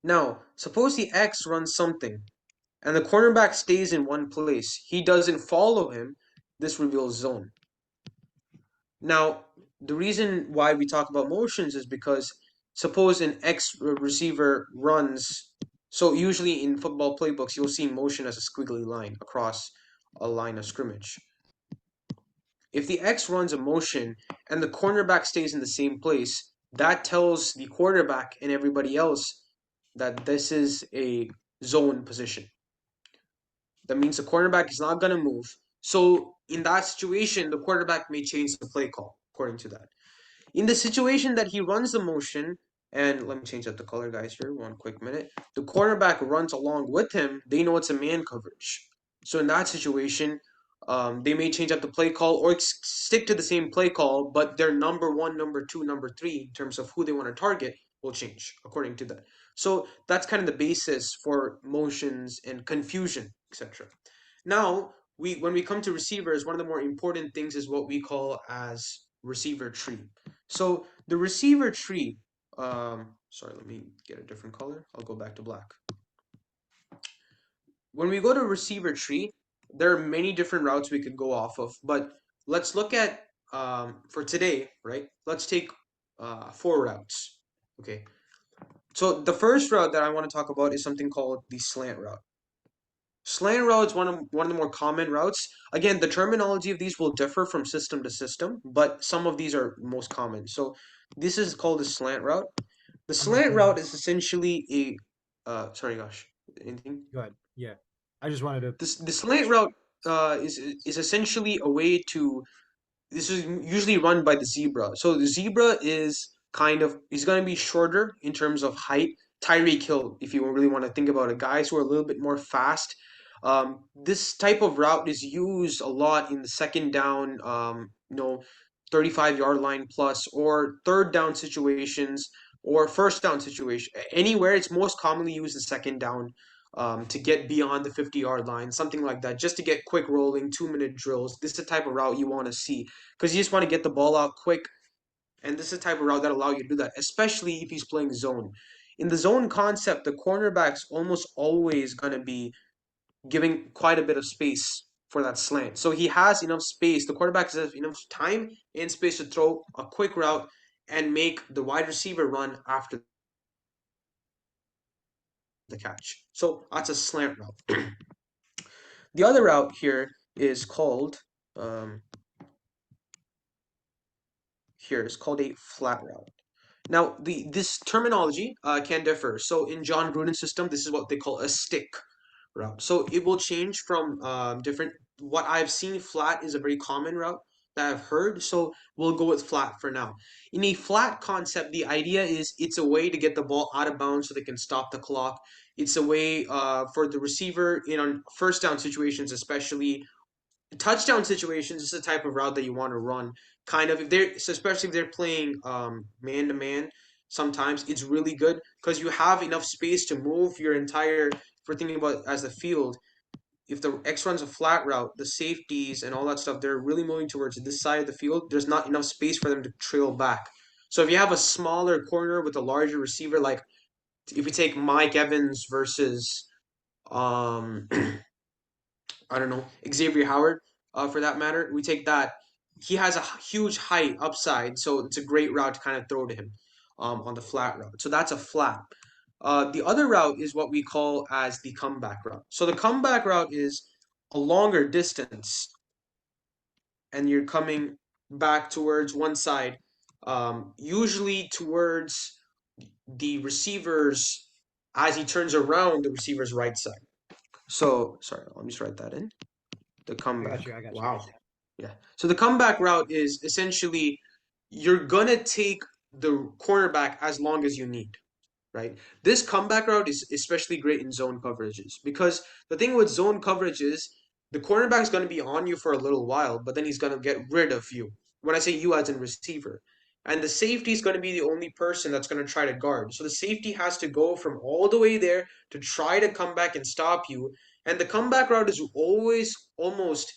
Now, suppose the X runs something and the cornerback stays in one place. He doesn't follow him. This reveals zone. Now, the reason why we talk about motions is because suppose an X receiver runs. So usually in football playbooks, you'll see motion as a squiggly line across a line of scrimmage. If the X runs a motion and the cornerback stays in the same place, that tells the quarterback and everybody else that this is a zone position. That means the cornerback is not going to move. So in that situation, the quarterback may change the play call according to that. In the situation that he runs the motion, and let me change up the color, guys, here, one quick minute. The cornerback runs along with him, they know it's a man coverage. So in that situation, they may change up the play call or stick to the same play call, but their number one, number two, number three, in terms of who they want to target, will change according to that. So that's kind of the basis for motions and confusion, etc. Now, when we come to receivers, one of the more important things is what we call as receiver tree. So the receiver tree, sorry, let me get a different color. I'll go back to black. When we go to receiver tree, there are many different routes we could go off of, but let's look at, for today, right? Let's take 4 routes, okay? So the first route that I want to talk about is something called the slant route. Slant route is one of the more common routes. Again, the terminology of these will differ from system to system, but some of these are most common. So this is called a slant route. The slant route is essentially a sorry, gosh, anything? Go ahead. Yeah. I just wanted to. The slant route is essentially a way to, this is usually run by the zebra. So the zebra is going to be shorter in terms of height. Tyreek Hill, if you really want to think about it, guys who are a little bit more fast. This type of route is used a lot in the second down, 35-yard line plus, or third down situations, or first down situation. Anywhere it's most commonly used in second down, to get beyond the 50-yard line, something like that, just to get quick rolling 2-minute drills. This is the type of route you want to see because you just want to get the ball out quick, and this is the type of route that allow you to do that, especially if he's playing zone. In the zone concept, the cornerback's almost always going to be giving quite a bit of space for that slant. So he has enough space. The quarterback has enough time and space to throw a quick route and make the wide receiver run after the catch. So that's a slant route. The other route here is called a flat route. Now, this terminology can differ. So in John Gruden's system, this is what they call a stick route. So it will change from different. What I've seen, flat is a very common route that I've heard. So we'll go with flat for now. In a flat concept, the idea is it's a way to get the ball out of bounds so they can stop the clock. It's a way for the receiver on first down situations, especially touchdown situations. This is the type of route that you want to run. Kind of if they're, especially if they're playing man to man. Sometimes it's really good because you have enough space to move your entire. If we're thinking about as the field, if the X runs a flat route, the safeties and all that stuff, they're really moving towards this side of the field. There's not enough space for them to trail back. So if you have a smaller corner with a larger receiver, like if we take Mike Evans versus I don't know, Xavier Howard, for that matter. We take that. He has a huge height upside, so it's a great route to kind of throw to him on the flat route. So that's a flat. The other route is what we call as the comeback route. So the comeback route is a longer distance, and you're coming back towards one side, usually towards the receiver's, as he turns around the receiver's right side. So, sorry, let me just write that in. The comeback. I got you. Wow. Yeah. So the comeback route is essentially you're gonna take the cornerback as long as you need. right? This comeback route is especially great in zone coverages because the thing with zone coverage is the cornerback is going to be on you for a little while, but then he's going to get rid of you. When I say you as in receiver, and the safety is going to be the only person that's going to try to guard. So the safety has to go from all the way there to try to come back and stop you. And the comeback route is always almost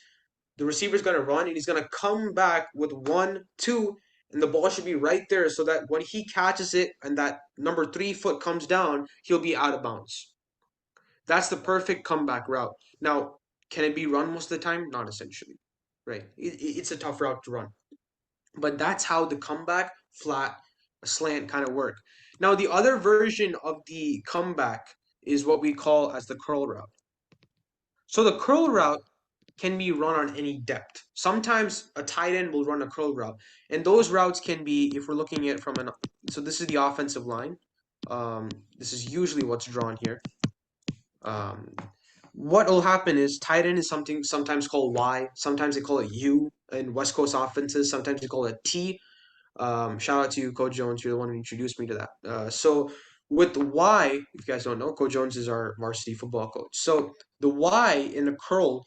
the receiver's going to run and he's going to come back with 1, 2, and the ball should be right there so that when he catches it and that number 3 foot comes down, he'll be out of bounds. That's the perfect comeback route. Now, can it be run most of the time? Not essentially, right? It's a tough route to run. But that's how the comeback, flat, slant kind of work. Now, the other version of the comeback is what we call as the curl route. So the curl route can be run on any depth. Sometimes a tight end will run a curl route, and those routes can be, if we're looking at from an, so this is the offensive line. This is usually what's drawn here. What will happen is tight end is something sometimes called Y, sometimes they call it U in West Coast offenses, sometimes they call it T. Shout out to you, Coach Jones. You're the one who introduced me to that. So with the Y, if you guys don't know, Coach Jones is our varsity football coach. So the Y in the curl,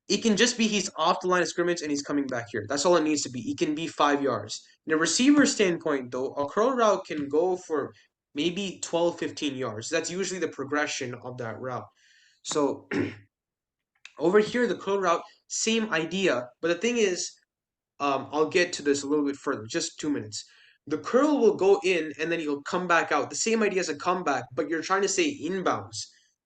it can just be he's off the line of scrimmage and he's coming back here. That's all it needs to be. It can be 5 yards. In a receiver standpoint, though, a curl route can go for maybe 12, 15 yards. That's usually the progression of that route. So over here, the curl route, same idea. But the thing is, I'll get to this a little bit further, just 2 minutes. The curl will go in and then he'll come back out. The same idea as a comeback, but you're trying to say inbounds.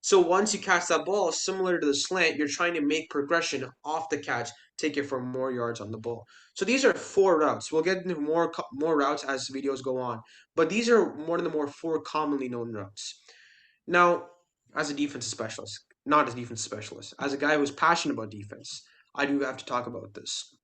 So once you catch that ball, similar to the slant, you're trying to make progression off the catch, take it for more yards on the ball. So these are 4 routes. We'll get into more routes as videos go on, but these are one of the more 4 commonly known routes. Now, as a defensive specialist, not as a defensive specialist, as a guy who's passionate about defense, I do have to talk about this.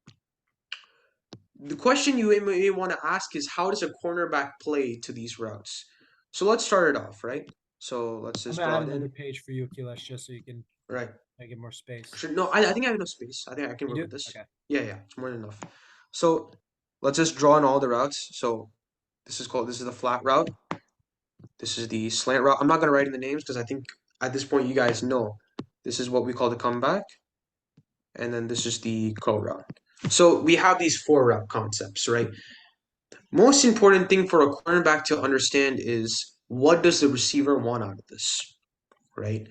The question you may want to ask is how does a cornerback play to these routes? So let's start it off, right? So let's I'm just gonna draw add it another in. page for you, Akilesh, just so you can Right. make it more space. No, I think I have enough space. I think I can You work do? with this. Okay. Yeah, it's more than enough. So let's just draw in all the routes. So this is the flat route. This is the slant route. I'm not gonna write in the names because I think at this point you guys know. This is what we call the comeback, and then this is the curl route. So we have these 4 route concepts, right? Most important thing for a cornerback to understand is what does the receiver want out of this, right?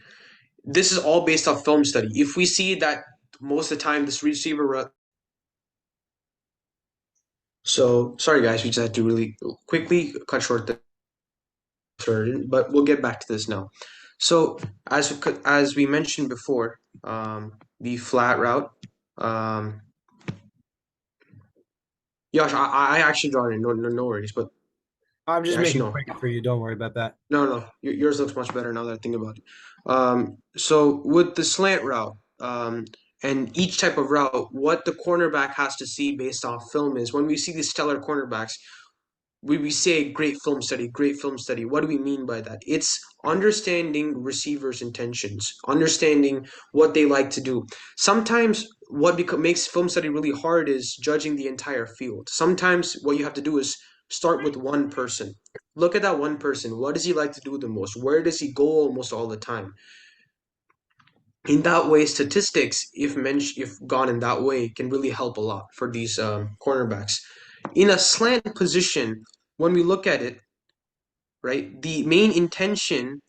This is all based off film study. If we see that most of the time this receiver, so sorry guys, we just had to really quickly cut short the but we'll get back to this now. So as we mentioned before, the flat route. Um, Yash, I actually draw it in. No worries, but I'm just actually making it no. quicker for you. Don't worry about that. No. Yours looks much better now that I think about it. So with the slant route, and each type of route, what the cornerback has to see based off film is when we see these stellar cornerbacks, we say great film study, great film study. What do we mean by that? It's understanding receivers' intentions, understanding what they like to do. Sometimes what makes film study really hard is judging the entire field. Sometimes what you have to do is start with one person. Look at that one person. What does he like to do the most? Where does he go almost all the time? In that way, statistics, if gone in that way, can really help a lot for these cornerbacks. In a slant position, when we look at it, right, the main intention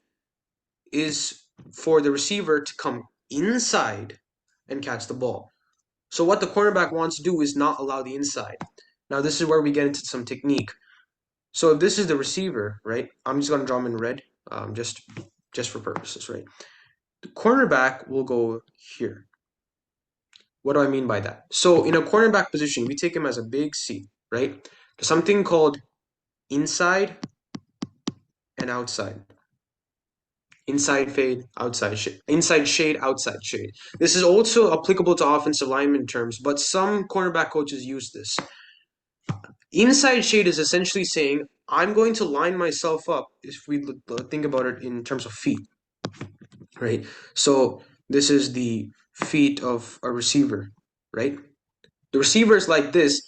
is for the receiver to come inside and catch the ball. So what the cornerback wants to do is not allow the inside. Now this is where we get into some technique. So if this is the receiver, right, I'm just going to draw him in red, just for purposes, right? The cornerback will go here. What do I mean by that? So in a cornerback position, we take him as a big C, right? There's something called inside and outside. Inside fade, outside shade. Inside shade, outside shade. This is also applicable to offensive lineman terms, but some cornerback coaches use this. Inside shade is essentially saying, I'm going to line myself up, if we think about it in terms of feet, right? So this is the feet of a receiver, right? The receiver is like this.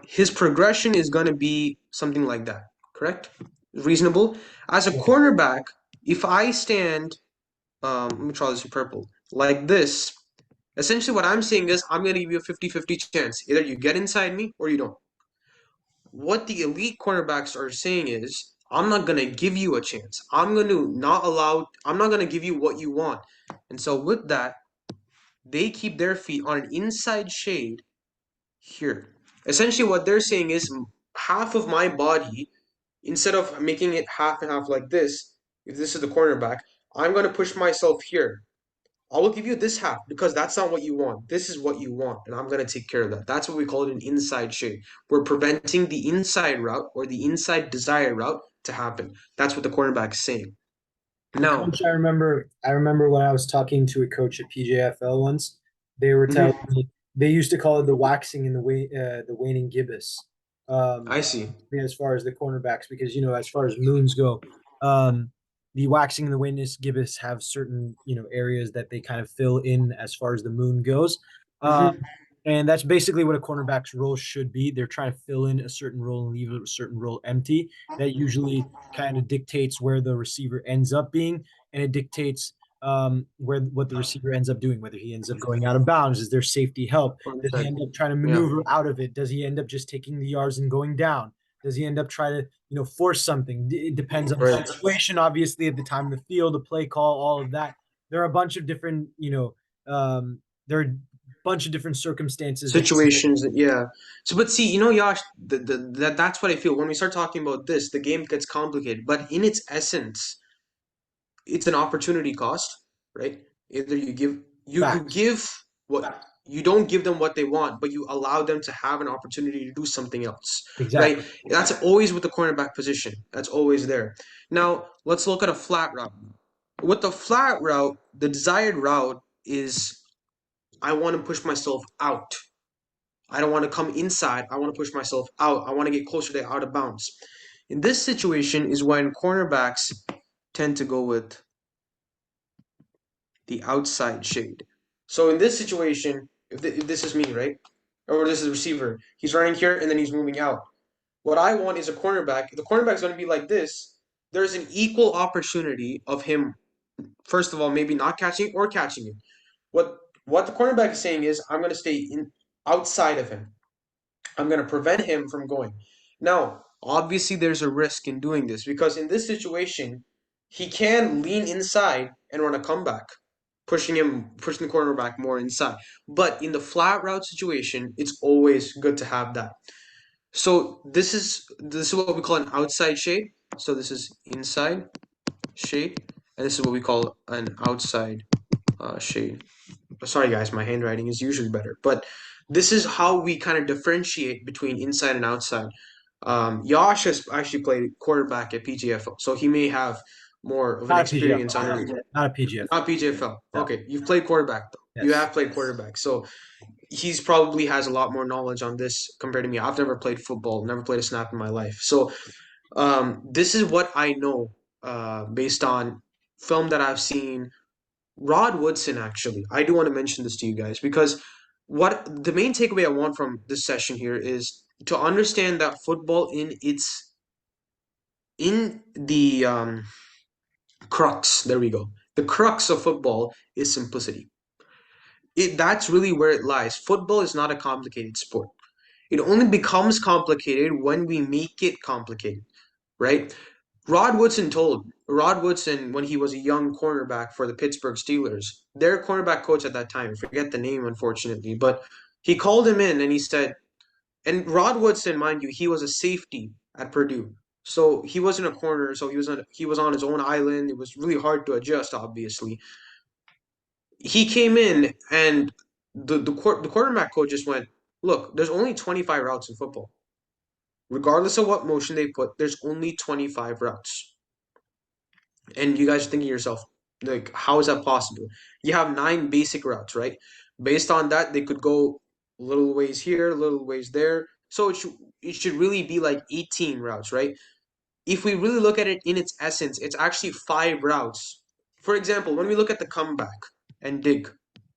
His progression is going to be something like that, correct? reasonable. As a Yeah. cornerback, if I stand, let me try this in purple, like this, essentially what I'm saying is I'm going to give you a 50-50 chance. Either you get inside me or you don't. What the elite cornerbacks are saying is, I'm not going to give you a chance. I'm not going to give you what you want. And so with that, they keep their feet on an inside shade here. Essentially, what they're saying is half of my body, instead of making it half and half like this, if this is the cornerback, I'm going to push myself here. I will give you this half because that's not what you want. This is what you want, and I'm going to take care of that. That's what we call it an inside shade. We're preventing the inside route or the inside desired route to happen. That's what the cornerback is saying. A Now, coach I remember when I was talking to a coach at PJFL once, they were telling mhm, me they used to call it the waxing and the waning gibbous. I see. As far as the cornerbacks, because as far as moons go, um, the waxing and the waning gibbous have certain areas that they kind of fill in as far as the moon goes. Um, Hmm. and that's basically what a cornerback's role should be. They're trying to fill in a certain role and leave a certain role empty. That usually kind of dictates where the receiver ends up being, and it dictates where what the receiver ends up doing, whether he ends up going out of bounds. Is there safety help? Does he end up trying to Yeah. maneuver out of it? Does he end up just taking the yards and going down? Does he end up trying to force something? It depends on the Right. situation, obviously, at the time of the field, the play call, all of that. There are a bunch of different, there are a bunch of different circumstances that Situations, yeah. So, but see, Yash, that's what I feel when we start talking about this. The game gets complicated, but in its essence, it's an opportunity cost, right? Either you facts. give what you don't give them what they want, but you allow them to have an opportunity to do something else, right? Exactly. That's always with the cornerback position. That's always there. Now, let's look at a flat route. With the flat route, the desired route is I want to push myself out. I don't want to come inside. I want to push myself out. I want to get closer to out of bounds. In this situation is when cornerbacks tend to go with the outside shade. So in this situation, if this is me, right? Or this is the receiver, he's running here and then he's moving out. What I want is a cornerback. If the cornerback's going to be like this, there's an equal opportunity of him, first of all, maybe not catching or catching it. What the cornerback is saying is, I'm going to stay in outside of him. I'm going to prevent him from going. Now, obviously, there's a risk in doing this because in this situation, he can lean inside and run a comeback, pushing the cornerback more inside. But in the flat route situation, it's always good to have that. So this is what we call an outside shade. So this is inside shade, and this is what we call an outside shade. Sorry, guys, my handwriting is usually better, but this is how we kind of differentiate between inside and outside. Yash has actually played quarterback at PGFL, so he may have more of an Not a experience PGFL. under Not a PGFL. not PGFL. No. Okay, you've played quarterback though. You Yes. have played quarterback, so he's probably has a lot more knowledge on this compared to me. I've never played football, never played a snap in my life, so this is what I know based on film that I've seen. Rod Woodson, actually, I do want to mention this to you guys because what the main takeaway I want from this session here is to understand that football in the crux. There we go. The crux of football is simplicity. That's really where it lies. Football is not a complicated sport. It only becomes complicated when we make it complicated, right? Rod Woodson when he was a young cornerback for the Pittsburgh Steelers, their cornerback coach at that time, I forget the name unfortunately, but he called him in and he said, and Rod Woodson, mind you, he was a safety at Purdue. So he wasn't a corner, so he was on his own island. It was really hard to adjust, obviously. He came in and the quarterback coach just went, "Look, there's only 25 routes in football. Regardless of what motion they put, there's only 25 routes." And you guys are thinking to yourself, like, how is that possible? You have nine basic routes, right? Based on that, they could go little ways here, little ways there. So it should really be like 18 routes, right? If we really look at it in its essence, it's actually five routes. For example, when we look at the comeback and dig,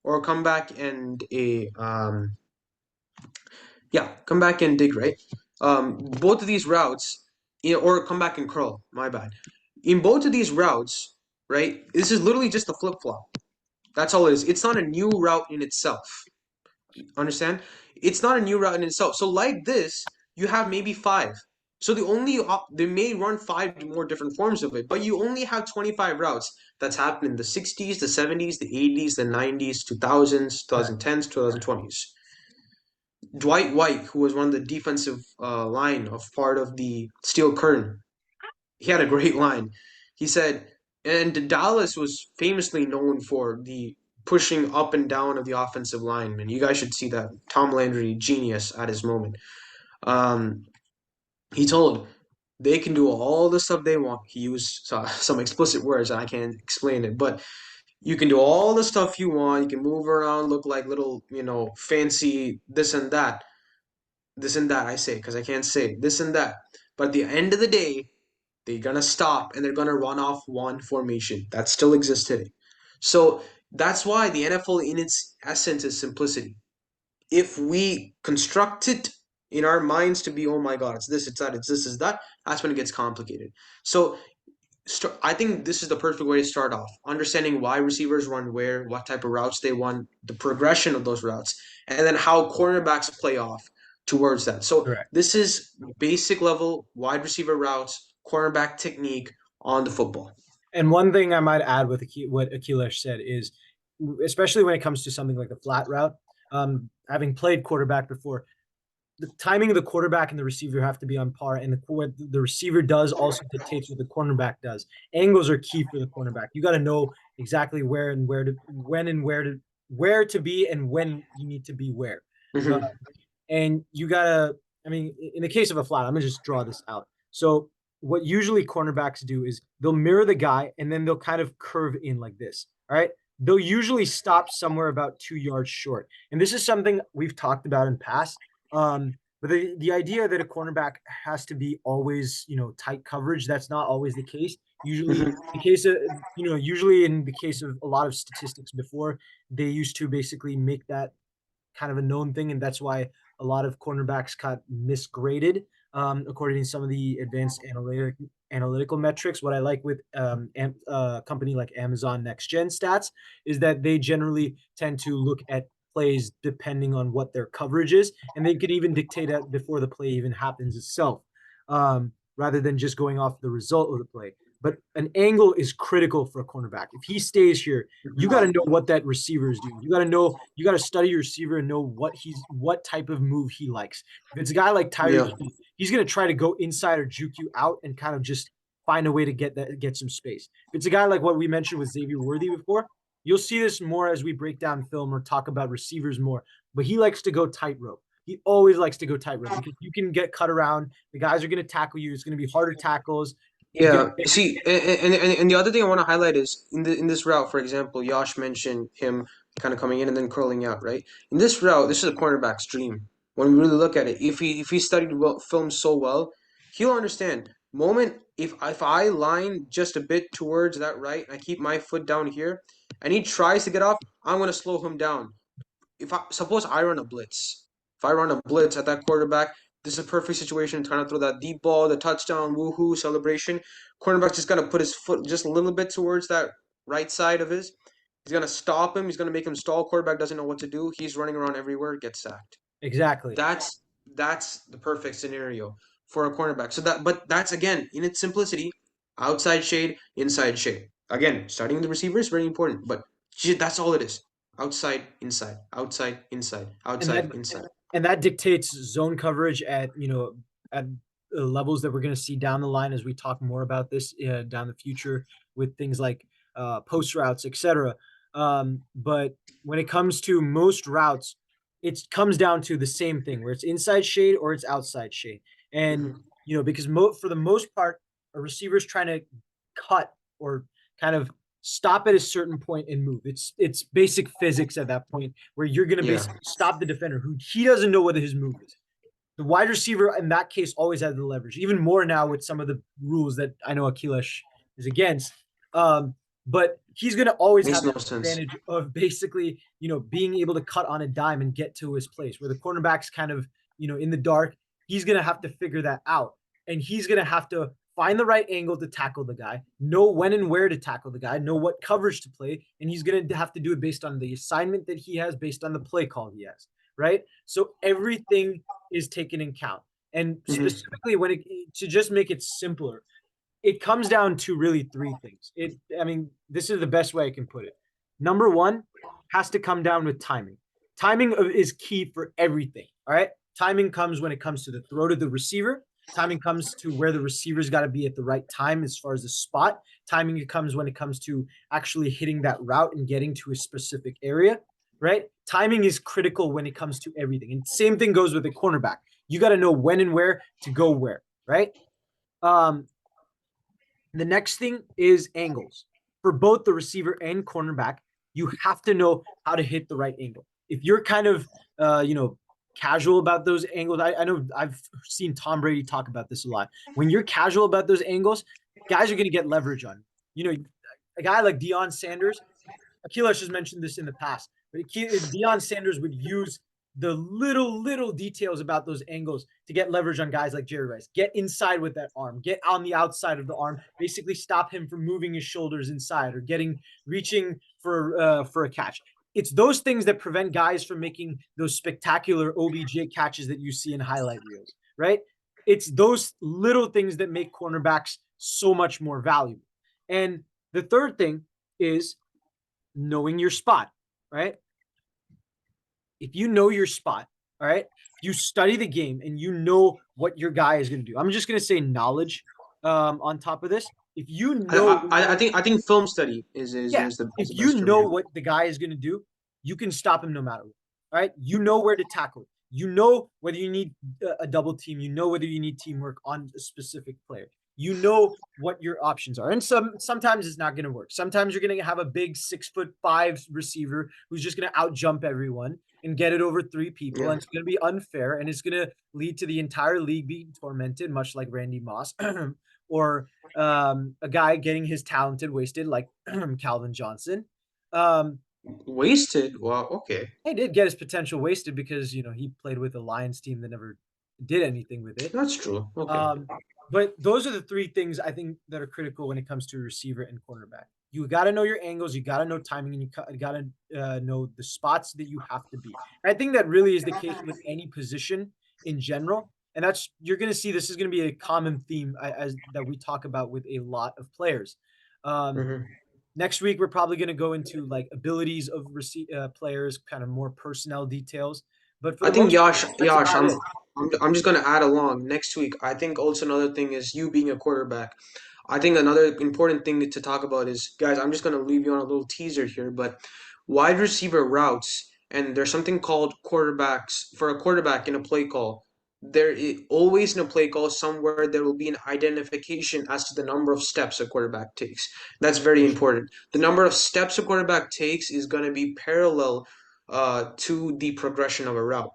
or comeback and a yeah, come back and dig, right? Both of these routes, or come back and curl. My bad. In both of these routes, right? This is literally just a flip flop. That's all it is. It's not a new route in itself. Understand? It's not a new route in itself. So like this, you have maybe five. So they may run five more different forms of it, but you only have 25 routes. That's happened in the 60s, the 70s, the 80s, the 90s, 2000s, Right. 2010s, 2020s. Dwight White, who was one of the defensive line of part of the Steel Curtain, he had a great line. He said, and Dallas was famously known for the pushing up and down of the offensive line. And you guys should see that. Tom Landry, genius at his moment. Um, he told they can do all the stuff they want. He used some explicit words, and I can't explain it, but you can do all the stuff you want. You can move around, look like little, fancy this and that. This and that, I say, because I can't say this and that. But at the end of the day, they're gonna stop and they're gonna run off one formation that still exists today. So that's why the NFL, in its essence, is simplicity. If we construct it in our minds to be, oh my God, it's this, it's that, it's this, it's that, that's when it gets complicated. So I think this is the perfect way to start off. Understanding why receivers run where, what type of routes they run, the progression of those routes, and then how cornerbacks play off towards that. So Correct. this is basic level wide receiver routes, cornerback technique on the football. And one thing I might add with what Akilesh said is, especially when it comes to something like the flat route, having played quarterback before, the timing of the quarterback and the receiver have to be on par, and what the receiver does also dictates what the cornerback does. Angles are key for the cornerback. You got to know exactly where and where to, when and where to be, and when you need to be where. Mm-hmm. And you gotta, I mean, in the case of a flat, I'm gonna just draw this out. So what usually cornerbacks do is they'll mirror the guy and then they'll kind of curve in like this. All right. They'll usually stop somewhere about 2 yards short. And this is something we've talked about in past. But the idea that a cornerback has to be always, tight coverage, that's not always the case. Usually Mm-hmm. the case of, usually in the case of a lot of statistics before, they used to basically make that kind of a known thing, and that's why a lot of cornerbacks got misgraded according to some of the advanced analytical metrics. What I like with a company like Amazon Next Gen Stats is that they generally tend to look at plays depending on what their coverage is, and they could even dictate that before the play even happens itself, rather than just going off the result of the play. But an angle is critical for a cornerback. If he stays here, you got to know what that receiver is doing. You got to know, you got to study your receiver and know what type of move he likes. If it's a guy like Tyreek, Yeah. he's going to try to go inside or juke you out and kind of just find a way to get some space. If it's a guy like what we mentioned with Xavier Worthy before, you'll see this more as we break down film or talk about receivers more. But he likes to go tightrope. He always likes to go tightrope because you can get cut around. The guys are going to tackle you. It's going to be harder tackles. He's going Yeah. to See, and the other thing I want to highlight is in this route, for example, Yash mentioned him kind of coming in and then curling out, right? In this route, this is a cornerback's dream. When we really look at it, if he studied film so well, he'll understand. If I line just a bit towards that right, and I keep my foot down here, and he tries to get off, I'm gonna slow him down. If I suppose I run a blitz, if I run a blitz at that quarterback, this is a perfect situation to kind of throw that deep ball, the touchdown, woohoo celebration. Cornerback just gotta put his foot just a little bit towards that right side of his. He's gonna stop him. He's gonna make him stall. Quarterback doesn't know what to do. He's running around everywhere. Gets sacked. exactly. That's the perfect scenario for a cornerback. But that's again in its simplicity, outside shade, inside shade. Again, starting the receiver is very important, but that's all it is. Outside, inside, outside, inside, and outside, that inside. and that dictates zone coverage at levels that we're going to see down the line as we talk more about this down the future with things like post routes, etc. But when it comes to most routes, it comes down to the same thing where it's inside shade or it's outside shade, and Mm-hmm. because for the most part, a receiver's trying to cut or kind of stop at a certain point and move. It's basic physics at that point where you're going to Yeah. basically stop the defender who he doesn't know what his move is. The wide receiver in that case always has the leverage, even more now with some of the rules that I know Akilesh is against. But he's going to always Makes have no the sense. advantage of basically, being able to cut on a dime and get to his place where the cornerback's kind of, in the dark. He's going to have to figure that out. and he's going to have to find the right angle to tackle the guy, know when and where to tackle the guy, know what coverage to play, and he's going to have to do it based on the assignment that he has, based on the play call he has, right? So everything is taken in count. And specifically when to just make it simpler, it comes down to really three things. I mean, this is the best way I can put it. Number one has to come down with timing. Timing is key for everything. All right. Timing comes when it comes to the throw to the receiver. Timing comes to where the receiver's got to be at the right time as far as the spot. Timing comes when it comes to actually hitting that route and getting to a specific area, right? Timing is critical when it comes to everything. And same thing goes with a cornerback. You got to know when and where to go where, right? The next thing is angles. For both the receiver and cornerback, you have to know how to hit the right angle. If you're kind of, casual about those angles, I know I've seen Tom Brady talk about this a lot. When you're casual about those angles, guys are going to get leverage on. A guy like Deion Sanders, Akilash has mentioned this in the past, but Deion Sanders would use the little details about those angles to get leverage on guys like Jerry Rice. Get inside with that arm, get on the outside of the arm, basically stop him from moving his shoulders inside or reaching for a catch. It's those things that prevent guys from making those spectacular OBJ catches that you see in highlight reels, right? It's those little things that make cornerbacks so much more valuable. And the third thing is knowing your spot, right? If you know your spot, all right, you study the game and you know what your guy is going to do. I'm just going to say knowledge on top of this. If you know, I think film study is yeah, is the, if is the you best term know here. what the guy is going to do, you can stop him no matter what. All right, you know where to tackle. You know whether you need a double team. You know whether you need teamwork on a specific player. You know what your options are, and sometimes it's not going to work. Sometimes you're going to have a big 6'5" receiver who's just going to out jump everyone and get it over three people, Yeah. and it's going to be unfair, and it's going to lead to the entire league being tormented, much like Randy Moss, or a guy getting his talented wasted, like Calvin Johnson. Wasted. Wow. Okay. He did get his potential wasted because he played with a Lions team that never did anything with it. That's true. Okay. Um, but those are the three things I think that are critical when it comes to receiver and cornerback. You got to know your angles, you got to know timing, and you got to know the spots that you have to be. I think that really is the case with any position in general, and you're going to see this is going to be a common theme as that we talk about with a lot of players. hmm Next week, we're probably going to go into like abilities of players, kind of more personnel details. But for I the think most part, that's Yash, about it. I'm just gonna add along next week. I think also another thing is you being a quarterback. I think another important thing to talk about is, guys, I'm just gonna leave you on a little teaser here, but wide receiver routes, and there's something called quarterbacks for a quarterback in a play call. Always in a play call somewhere there will be an identification as to the number of steps a quarterback takes. That's very For sure. important. The number of steps a quarterback takes is going to be parallel to the progression of a route.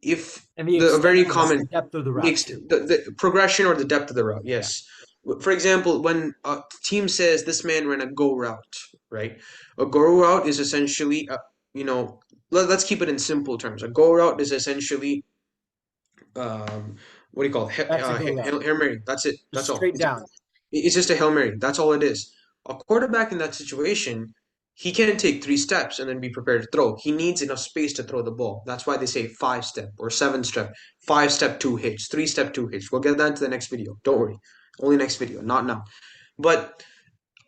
If And the the a very extent of common the depth of the the, route too. the progression or the depth of the route, Yeah. yes. For example, when a team says this man ran a go route, right? A go route is essentially, let's keep it in simple terms. A go route is essentially what do you call it? That's a go route. Hail Mary. That's it. Just That's all. straight down. It's just a Hail Mary. That's all it is. A quarterback in that situation, he can't take 3 steps and then be prepared to throw. He needs enough space to throw the ball. That's why they say 5 step or 7 step, 5 step, 2 hitch, 3 step, 2 hitch. We'll get that into the next video. Don't worry. Only next video, not now. But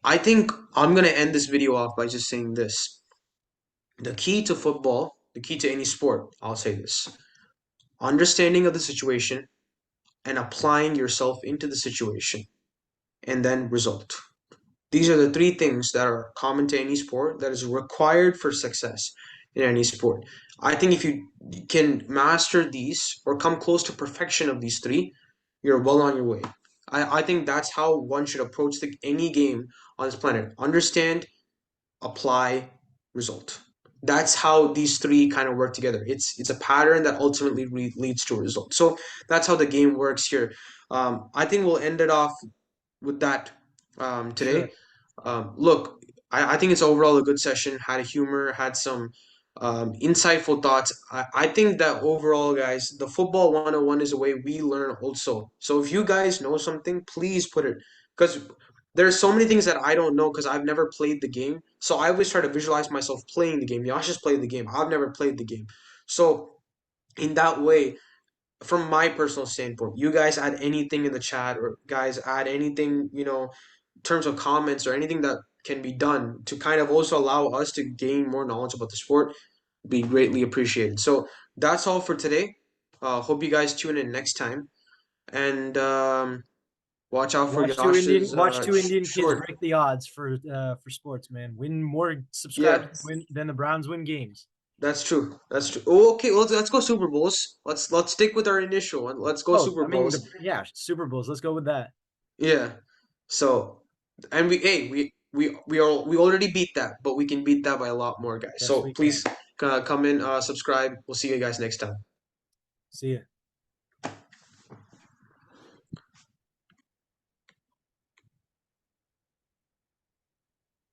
I think I'm going to end this video off by just saying this. The key to football, the key to any sport, I'll say this: understanding of the situation and applying yourself into the situation, and then result. These are the 3 things that are common to any sport that is required for success in any sport. I think if you can master these or come close to perfection of these 3, you're well on your way. I think that's how one should approach any game on this planet. Understand, apply, result. That's how these 3 kind of work together. It's a pattern that ultimately leads to a result. So that's how the game works here. I think we'll end it off with that Sure. today. Look, I think it's overall a good session. Had a humor, had some insightful thoughts. I think that overall, guys, the football 101 is a way we learn also. So if you guys know something, please put it, because there's so many things that I don't know because I've never played the game. So I always try to visualize myself playing the game. Yash has played the game. I've never played the game. So in that way, from my personal standpoint, you guys add anything in the chat, or guys add anything, in terms of comments or anything that can be done to kind of also allow us to gain more knowledge about the sport, be greatly appreciated. So that's all for today. Hope you guys tune in next time, and watch out for Yash's Watch two Indian kids short. break the odds for sports, man. Win more Yeah, subscribers than the Browns win games. that's true. That's true. Oh, okay, let's go Super Bowls. Let's stick with our initial one. Let's go Oh, Super I mean, Bowls. yeah, Super Bowls. Let's go with that. Yeah. So, and we already beat that, but we can beat that by a lot more, guys. Yes, So we can. please come in, subscribe. We'll see you guys next time. See ya.